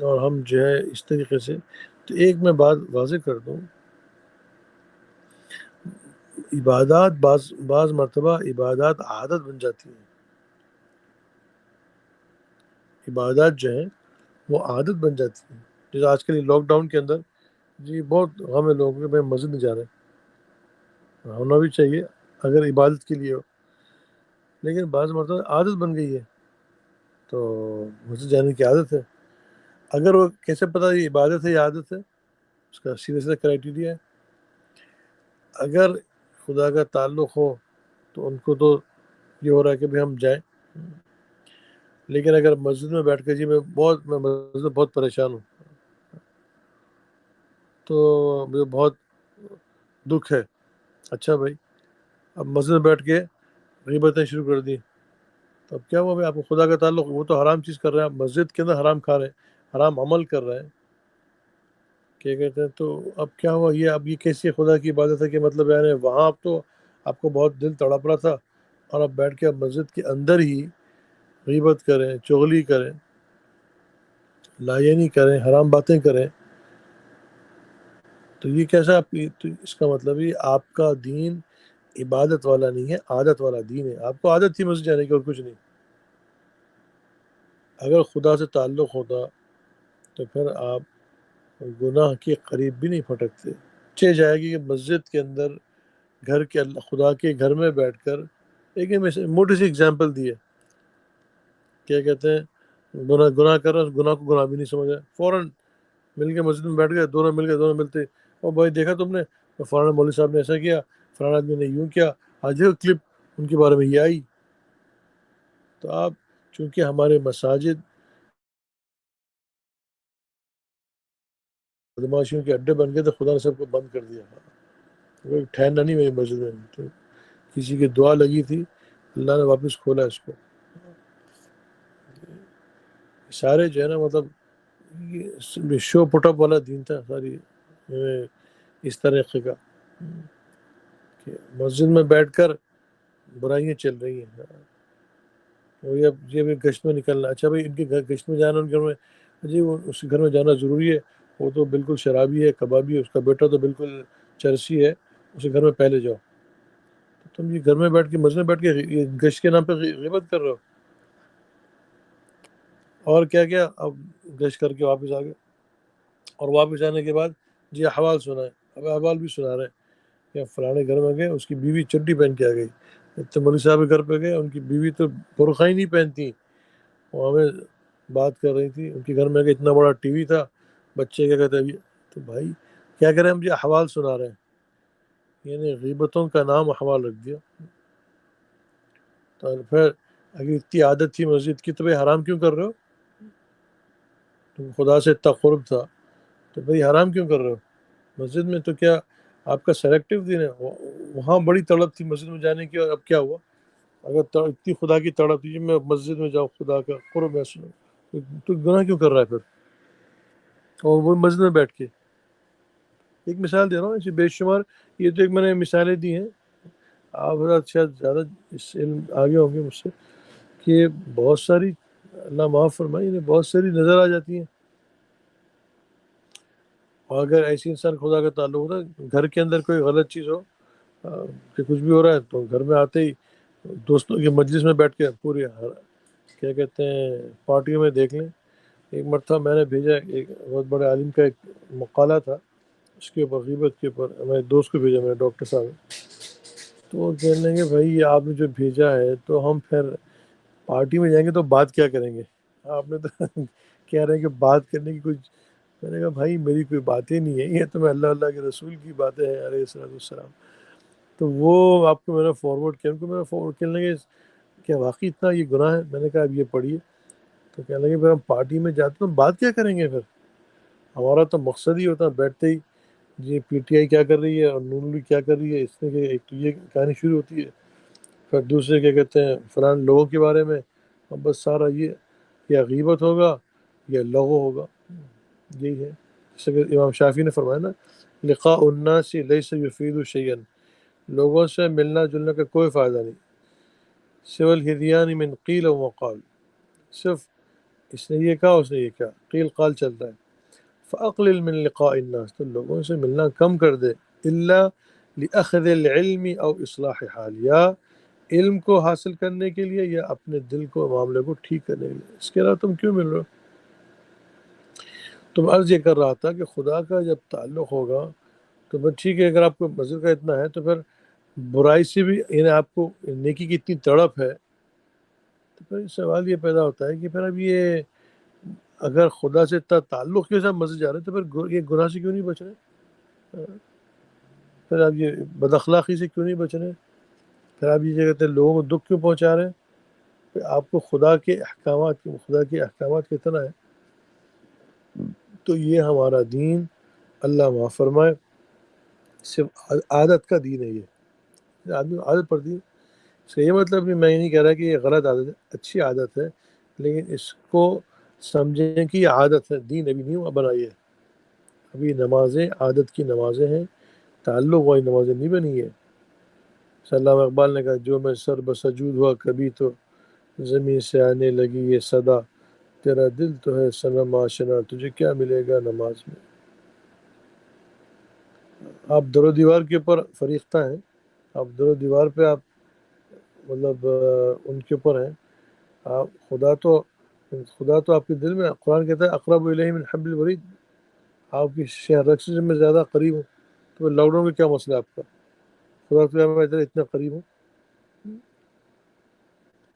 اور ہم جو ہے اس طریقے سے۔ تو ایک میں بات واضح کر دوں، عبادات بعض مرتبہ عبادات عادت بن جاتی ہیں، عبادات جو ہیں وہ عادت بن جاتی ہیں۔ جیسے آج کل لاک ڈاؤن کے اندر جی بہت غم ہے لوگوں کے، میں مسجد نہیں جا رہے، ہونا بھی چاہیے اگر عبادت کے لیے ہو، لیکن بعض مرتبہ عادت بن گئی ہے تو مسجد جانے کی عادت ہے۔ اگر وہ کیسے پتہ یہ عبادت ہے یا عادت ہے، اس کا سیدھا سیدھا کرائٹیریا ہے۔ اگر خدا کا تعلق ہو تو ان کو تو یہ ہو رہا ہے کہ بھائی ہم جائیں، لیکن اگر مسجد میں بیٹھ کے جی میں مسجد میں بہت پریشان ہوں تو مجھے بہت دکھ ہے، اچھا بھائی اب مسجد میں بیٹھ کے غیبتیں شروع کر دی، تو اب کیا ہوا بھائی، آپ کو خدا کا تعلق، وہ تو حرام چیز کر رہے ہیں، آپ مسجد کے اندر حرام کھا رہے ہیں، حرام عمل کر رہے ہیں، کیا کہتے ہیں، تو اب کیا ہوا، یہ اب یہ کیسی خدا کی عبادت ہے کہ مطلب یعنی وہاں اب تو آپ کو بہت دل تڑپ رہا تھا، اور اب بیٹھ کے اب مسجد کے اندر ہی غیبت کریں، چغلی کریں، لائینی کریں، حرام باتیں کریں، تو یہ کیسا تو اس کا مطلب یہ آپ کا دین عبادت والا نہیں ہے، عادت والا دین ہے۔ آپ کو عادت تھی مسجد جانے کی اور کچھ نہیں۔ اگر خدا سے تعلق ہوتا تو پھر آپ گناہ کے قریب بھی نہیں پھٹکتے۔ جائے گی کہ مسجد کے اندر گھر کے خدا کے گھر میں بیٹھ کر، لیکن میں موٹی سی اگزامپل دی ہے، کیا کہتے ہیں گناہ کر رہا ہے، گناہ کو گناہ بھی نہیں سمجھا، فوراً مل کے مسجد میں بیٹھ گئے، دونوں مل گئے، دونوں ملتے اور بھائی دیکھا تم نے فلانا مولوی صاحب نے ایسا کیا، فلانا آدمی نے یوں کیا، آج کلپ ان کے بارے میں یہ آئی۔ تو آپ چونکہ ہمارے مساجد بدماشیوں کے اڈے بن گئے تو خدا نے سب کو بند کر دیا، کوئی ٹھہرنا نہیں میری مسجد میں، تو کسی کی دعا لگی تھی، اللہ نے واپس کھولا اس کو۔ سارے جو ہے نا مطلب یہ شو پٹ اپ والا دین تھا، ساری اس طریقے کا کہ مسجد میں بیٹھ کر برائیاں چل رہی ہیں، وہی اب یہ بھی گشت میں نکلنا، اچھا بھائی ان کے گھر گشت میں جانا، ان کے گھر میں جی وہ اس کے گھر میں جانا ضروری ہے، وہ تو بالکل شرابی ہے، کبابی ہے، اس کا بیٹا تو بالکل چرسی ہے، اس کے گھر میں پہلے جاؤ۔ تو تم یہ گھر میں بیٹھ کے مسجد میں بیٹھ کے یہ گشت کے نام پہ غیبت کر رہے ہو، اور کیا کیا اب گشت کر کے واپس آ گئے، اور واپس آنے کے بعد جی احوال سنا ہے، اب احوال بھی سنا رہے ہیں کہ فلانے گھر میں گئے، اس کی بیوی چڈی پہن کے آ گئی، اتنے مولوی صاحب کے گھر پہ گئے، ان کی بیوی تو برقع ہی نہیں پہنتی، وہ ہمیں بات کر رہی تھی، ان کے گھر میں کہ اتنا بڑا ٹی وی تھا، بچے کیا کہتے ہیں، تو بھائی کیا کریں، ہم یہ احوال سنا رہے ہیں، یعنی غیبتوں کا نام احوال رکھ دیا۔ تو پھر اگر اتنی عادت تھی مسجد کی تو بھائی حرام کیوں کر رہے ہو؟ تم خدا سے اتنا قرب تھا تو بھائی حرام کیوں کر رہے ہو؟ مسجد میں تو کیا آپ کا سلیکٹیو دین ہے؟ وہاں بڑی طلب تھی مسجد میں جانے کی، اور اب کیا ہوا؟ اگر اتنی خدا کی طلب تھی میں مسجد میں جاؤں، خدا کا قرب محسوس ہو، تو گناہ کیوں کر رہا ہے پھر؟ اور وہ مسجد میں بیٹھ کے ایک مثال دے رہا ہوں، ایسی بے شمار، یہ تو ایک میں نے مثالیں دی ہیں، آپ حضرات شاید زیادہ اس علم آگے ہوں گے مجھ سے، کہ بہت ساری، اللہ معاف فرمائے، انہیں بہت ساری نظر آ جاتی ہیں۔ اور اگر ایسی انسان خدا کا تعلق ہوتا ہے، گھر کے اندر کوئی غلط چیز ہو کہ کچھ بھی ہو رہا ہے، تو گھر میں آتے ہی دوستوں کے مجلس میں بیٹھ کے پوری کیا کہتے ہیں پارٹی میں دیکھ لیں۔ ایک مرتبہ میں نے بھیجا، ایک بہت بڑے عالم کا ایک مقالہ تھا، اس کے اوپر غیبت کے اوپر، میں دوست کو بھیجا، میرے ڈاکٹر صاحب، تو وہ کہنے لگے بھائی یہ آپ نے جو بھیجا ہے تو ہم پھر پارٹی میں جائیں گے تو بات کیا کریں گے؟ آپ نے تو کہہ رہے ہیں کہ بات کرنے کی کچھ، میں نے کہا بھائی میری کوئی باتیں نہیں ہے، یہ تو میں اللہ کے رسول کی باتیں ہیں علیہ السلام۔ تو وہ آپ کو میں نے فارورڈ کیا، ان کو میں نے فارورڈ کرنے لگے کہ واقعی اتنا یہ گناہ ہے؟ میں نے کہا اب یہ پڑھیے، تو کہنے لگے پھر ہم پارٹی میں جاتے تو ہم بات کیا کریں گے؟ پھر ہمارا تو مقصد ہی ہوتا ہے بیٹھتے ہی یہ پی ٹی آئی کیا کر رہی ہے اور نون لیگ کیا کر رہی ہے، اس میں کہ ایک تو یہ کہانی شروع ہوتی ہے، پھر دوسرے کیا کہتے ہیں فلاں لوگوں کے بارے میں، اور بس سارا یہ یا غیبت ہوگا یا لغو ہوگا، یہی ہے۔ جیسے کہ امام شافعی نے فرمایا نا، لقاء الناس لیس یفید شیئا، لوگوں سے ملنا جلنے کا کوئی فائدہ نہیں، سوى الہذیان من قیل و مقال، صرف اس نے یہ کہا اس نے یہ کہا، قیل قال چلتا ہے۔ فاقلل من لقاء الناس، تو لوگوں سے ملنا کم کر دے، الا لاخذ العلم او اصلاح حال، یا علم کو حاصل کرنے کے لیے یا اپنے دل کو معاملے کو ٹھیک کرنے کے لیے، اس کے علاوہ تم کیوں مل رہے ہو؟ تم عرض یہ کر رہا تھا کہ خدا کا جب تعلق ہوگا تو پھر ٹھیک ہے، اگر آپ کو مسجد کا اتنا ہے تو پھر برائی سے بھی، یعنی آپ کو نیکی کی اتنی تڑپ ہے، تو پھر سوال یہ پیدا ہوتا ہے کہ پھر اب یہ اگر خدا سے اتنا تعلق کے ساتھ مسجد جا رہے ہیں تو پھر یہ گناہ سے کیوں نہیں بچ رہے؟ پھر آپ یہ بد اخلاقی سے کیوں نہیں بچ رہے؟ پھر آپ یہ کہتے ہیں لوگوں کو دکھ کیوں پہنچا رہے ہیں؟ پھر آپ کو خدا کے احکامات کتنا ہے؟ تو یہ ہمارا دین، اللہ معاف فرمائے، صرف عادت کا دین ہے۔ یہ آدمی عادت پڑتی ہے، اس کا یہ مطلب نہیں، میں یہ نہیں کہہ رہا کہ یہ غلط عادت ہے، اچھی عادت ہے، لیکن اس کو سمجھیں کہ یہ عادت ہے، دین ابھی نہیں بنائی ہے، ابھی نمازیں عادت کی نمازیں ہیں، تعلق والی نمازیں نہیں بنی ہے۔ علامہ اقبال نے کہا جو میں سر بسجود ہوا کبھی تو زمین سے آنے لگی یہ صدا، تیرا دل تو ہے صنم آشنا تجھے کیا ملے گا نماز میں۔ آپ در و دیوار کے اوپر فریختہ ہیں، آپ در و دیوار پہ آپ مطلب ان کے اوپر ہیں، آپ خدا تو آپ کے دل میں، قرآن کہتا ہے اقرب الیہ من حبل الورید، آپ کی شہر رقص میں زیادہ قریب ہوں، تو لاک ڈاؤن میں کیا مسئلہ ہے آپ کا؟ خدا تو اتنا قریب ہوں۔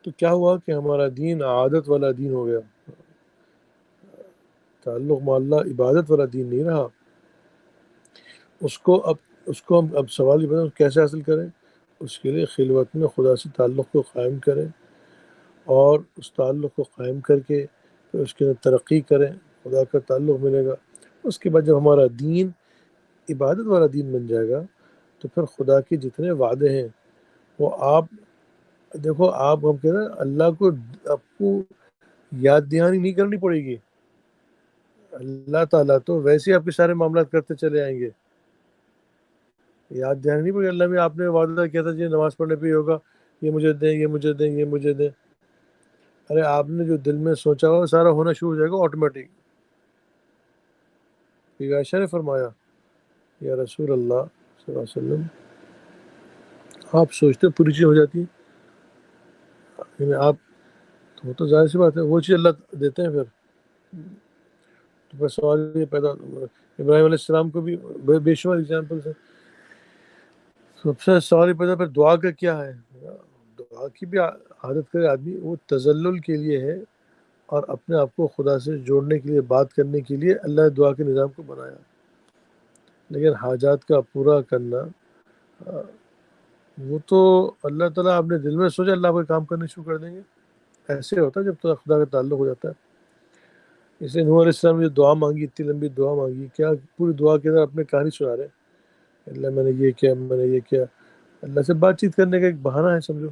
تو کیا ہوا کہ ہمارا دین عادت والا دین ہو گیا، تعلق مع اللہ عبادت والا دین نہیں رہا۔ اس کو ہم اب سوال یہ بتا کیسے حاصل کریں؟ اس کے لیے خلوت میں خدا سے تعلق کو قائم کریں، اور اس تعلق کو قائم کر کے پھر اس کے اندر ترقی کریں، خدا کا تعلق ملے گا۔ اس کے بعد جب ہمارا دین عبادت والا دین بن جائے گا تو پھر خدا کے جتنے وعدے ہیں وہ آپ دیکھو، آپ ہم کہتے ہیں اللہ کو آپ کو یاد دہانی نہیں کرنی پڑے گی، اللہ تعالیٰ تو ویسے ہی آپ کے سارے معاملات کرتے چلے آئیں گے، یاد دہانی نہیں پڑے گی۔ اللہ میں آپ نے وعدہ کیا تھا جی نماز پڑھنے پہ ہی ہوگا، یہ مجھے دیں، یہ مجھے دیں، یہ مجھے دیں، ارے آپ نے جو دل میں سوچا ہوا سارا ہونا شروع ہو جائے گا آٹومیٹک۔ عائشہ نے فرمایا یا رسول اللہ صلی اللہ علیہ وسلم، آپ سوچتے پوری چیز ہو جاتی ہے، یعنی آپ تو ظاہر سی بات ہے وہ چیز اللہ دیتے ہیں۔ پھر تو پھر سوال یہ پیدا، ابراہیم علیہ السلام کو بھی بے شمار ایگزامپلس ہیں، سب سے سوال یہ پیدا پھر دعا کا کیا ہے؟ دعا کی بھی عادت کرے آدمی، وہ تذلل کے لیے ہے، اور اپنے آپ کو خدا سے جوڑنے کے لیے، بات کرنے کے لیے اللہ نے دعا کے نظام کو بنایا. لیکن حاجات کا پورا کرنا وہ تو اللہ تعالیٰ اپنے دل میں سوچے اللہ کو کام کرنے شروع کر دیں گے. ایسے ہوتا ہے جب تو خدا کا تعلق ہو جاتا ہے. اس لیے نوح علیہ السلام نے جو دعا مانگی، اتنی لمبی دعا مانگی، کیا پوری دعا کے اندر اپنے کہانی سنا رہے ہیں، اللہ میں نے یہ کیا، میں نے یہ کیا. اللہ سے بات چیت کرنے کا ایک بہانہ ہے سمجھو.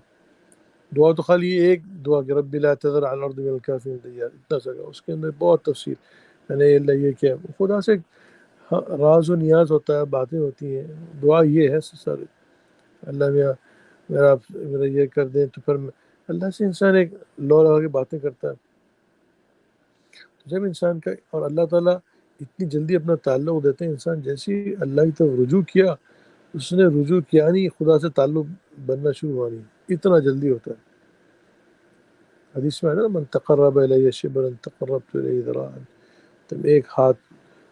دعا تو خالی ایک دعا کہ رب لا تذر علی الارض من الکافرین دیار، اتنا سا. اس کے اندر بہت تفصیل، میں نے اللہ یہ کیا. خدا سے راز و نیاز ہوتا ہے، باتیں ہوتی ہیں. دعا یہ ہے سارے، اللہ میرا یہ کر دیں. تو پھر اللہ سے انسان ایک لو لگا کے باتیں کرتا ہے. جب انسان کا اور اللہ تعالیٰ اتنی جلدی اپنا تعلق دیتے ہیں، انسان جیسے ہی اللہ کی طرف رجوع کیا، اس نے رجوع کیا نہیں، خدا سے تعلق بننا شروع ہوا نہیں. اتنا جلدی ہوتا ہے. حدیث میں ہے نا، من تقرب الی شبرا تقربت الیہ ذراعا. تم ایک ہاتھ،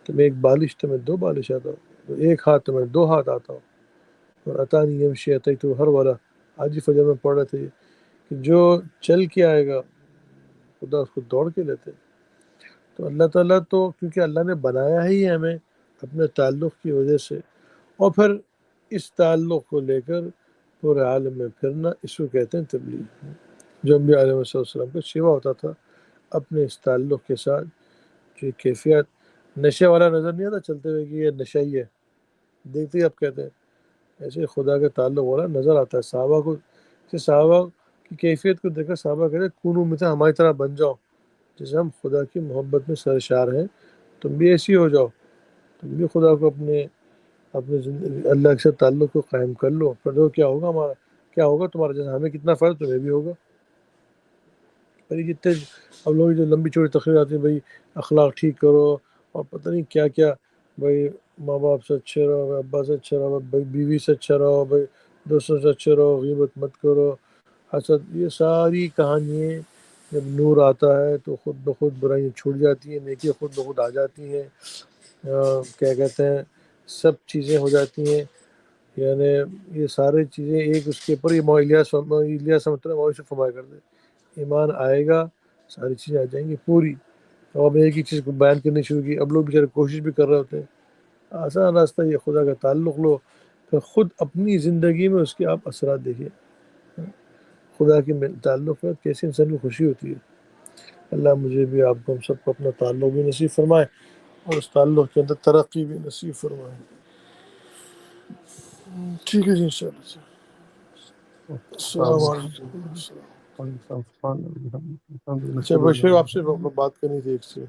تم ایک بالش، تمہیں دو بالش آتا ہو. ایک ہاتھ تمہیں دو ہاتھ آتا ہو. اور اتانی یمشی اتیتو ہر والا. آج ہی فجر میں پڑھ رہے تھے کہ جو چل کے آئے گا خدا اس کو دوڑ کے لیتے. تو اللہ تعالیٰ تو کیونکہ اللہ نے بنایا ہی ہے ہمیں اپنے تعلق کی وجہ سے، اور پھر اس تعلق کو لے کر پورے عالم میں پھرنا، اس کو کہتے ہیں تبلیغ. جو انبیاء علیہ السلام کا شیوا ہوتا تھا اپنے اس تعلق کے ساتھ. جو کیفیت نشے والا نظر نہیں آتا چلتے ہوئے کہ یہ نشہ ہی ہے، دیکھتے ہی آپ کہتے ہیں. ایسے خدا کا تعلق والا نظر آتا ہے. صحابہ کو، صحابہ کی کیفیت کو دیکھ کر صحابہ کہتے ہیں کونوا مثل ہماری طرح بن جاؤ، جیسے ہم خدا کی محبت میں سرشار ہیں، تم بھی ایسی ہو جاؤ. تم بھی خدا کو اپنے زندگی اللہ کے ساتھ تعلق کو قائم کر لو. پھر وہ کیا ہوگا، ہمارا کیا ہوگا، تمہارا جیسا ہمیں کتنا فرض تمہیں بھی ہوگا. پر یہ جتنے اب لوگ جو لمبی چوڑی تقریر آتی ہیں، بھائی اخلاق ٹھیک کرو اور پتہ نہیں کیا کیا، بھائی ماں باپ سے اچھے رہو، بھائی ابا سے اچھا رہو، بھائی بیوی سے اچھا رہو، بھائی دوستوں سے اچھے رہو، غیبت مت کرو، حسد. یہ ساری کہانیاں جب نور آتا ہے تو خود بخود برائیاں چھوٹ جاتی ہیں، نیکی خود بخود آ جاتی ہیں. کیا کہتے ہیں، سب چیزیں ہو جاتی ہیں. یعنی یہ ساری چیزیں ایک اس کے اوپر ہی الیاس سے فرمایا کرتے، ایمان آئے گا ساری چیزیں آ جائیں گی پوری. اب ایک ہی چیز کو بیان کرنی شروع کی. اب لوگ بیچارے کوشش بھی کر رہے ہوتے ہیں. آسان راستہ یہ، خدا کا تعلق لو، پھر خود اپنی زندگی میں اس کے آپ اثرات دیکھیں. خدا کے تعلق میں کیسے انسان کو خوشی ہوتی ہے. اللہ مجھے بھی، آپ کو، ہم سب کو اپنا تعلق بھی نصیب فرمائے، اور اس تعلق کے اندر ترقی بھی نصیب فرمائے. ٹھیک ہے جی، انشاءاللہ. السلام علیکم. اچھا بشیر، آپ سے بات کرنی تھی ایک سے.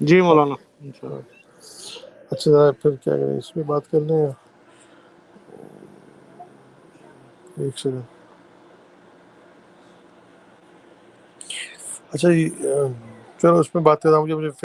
جی مولانا انشاءاللہ. اچھا پھر کیا کریں، اس میں بات کر لیں. ایک سیکنڈ. اچھا جی، چلو اس میں بات کرتا ہوں. مجھے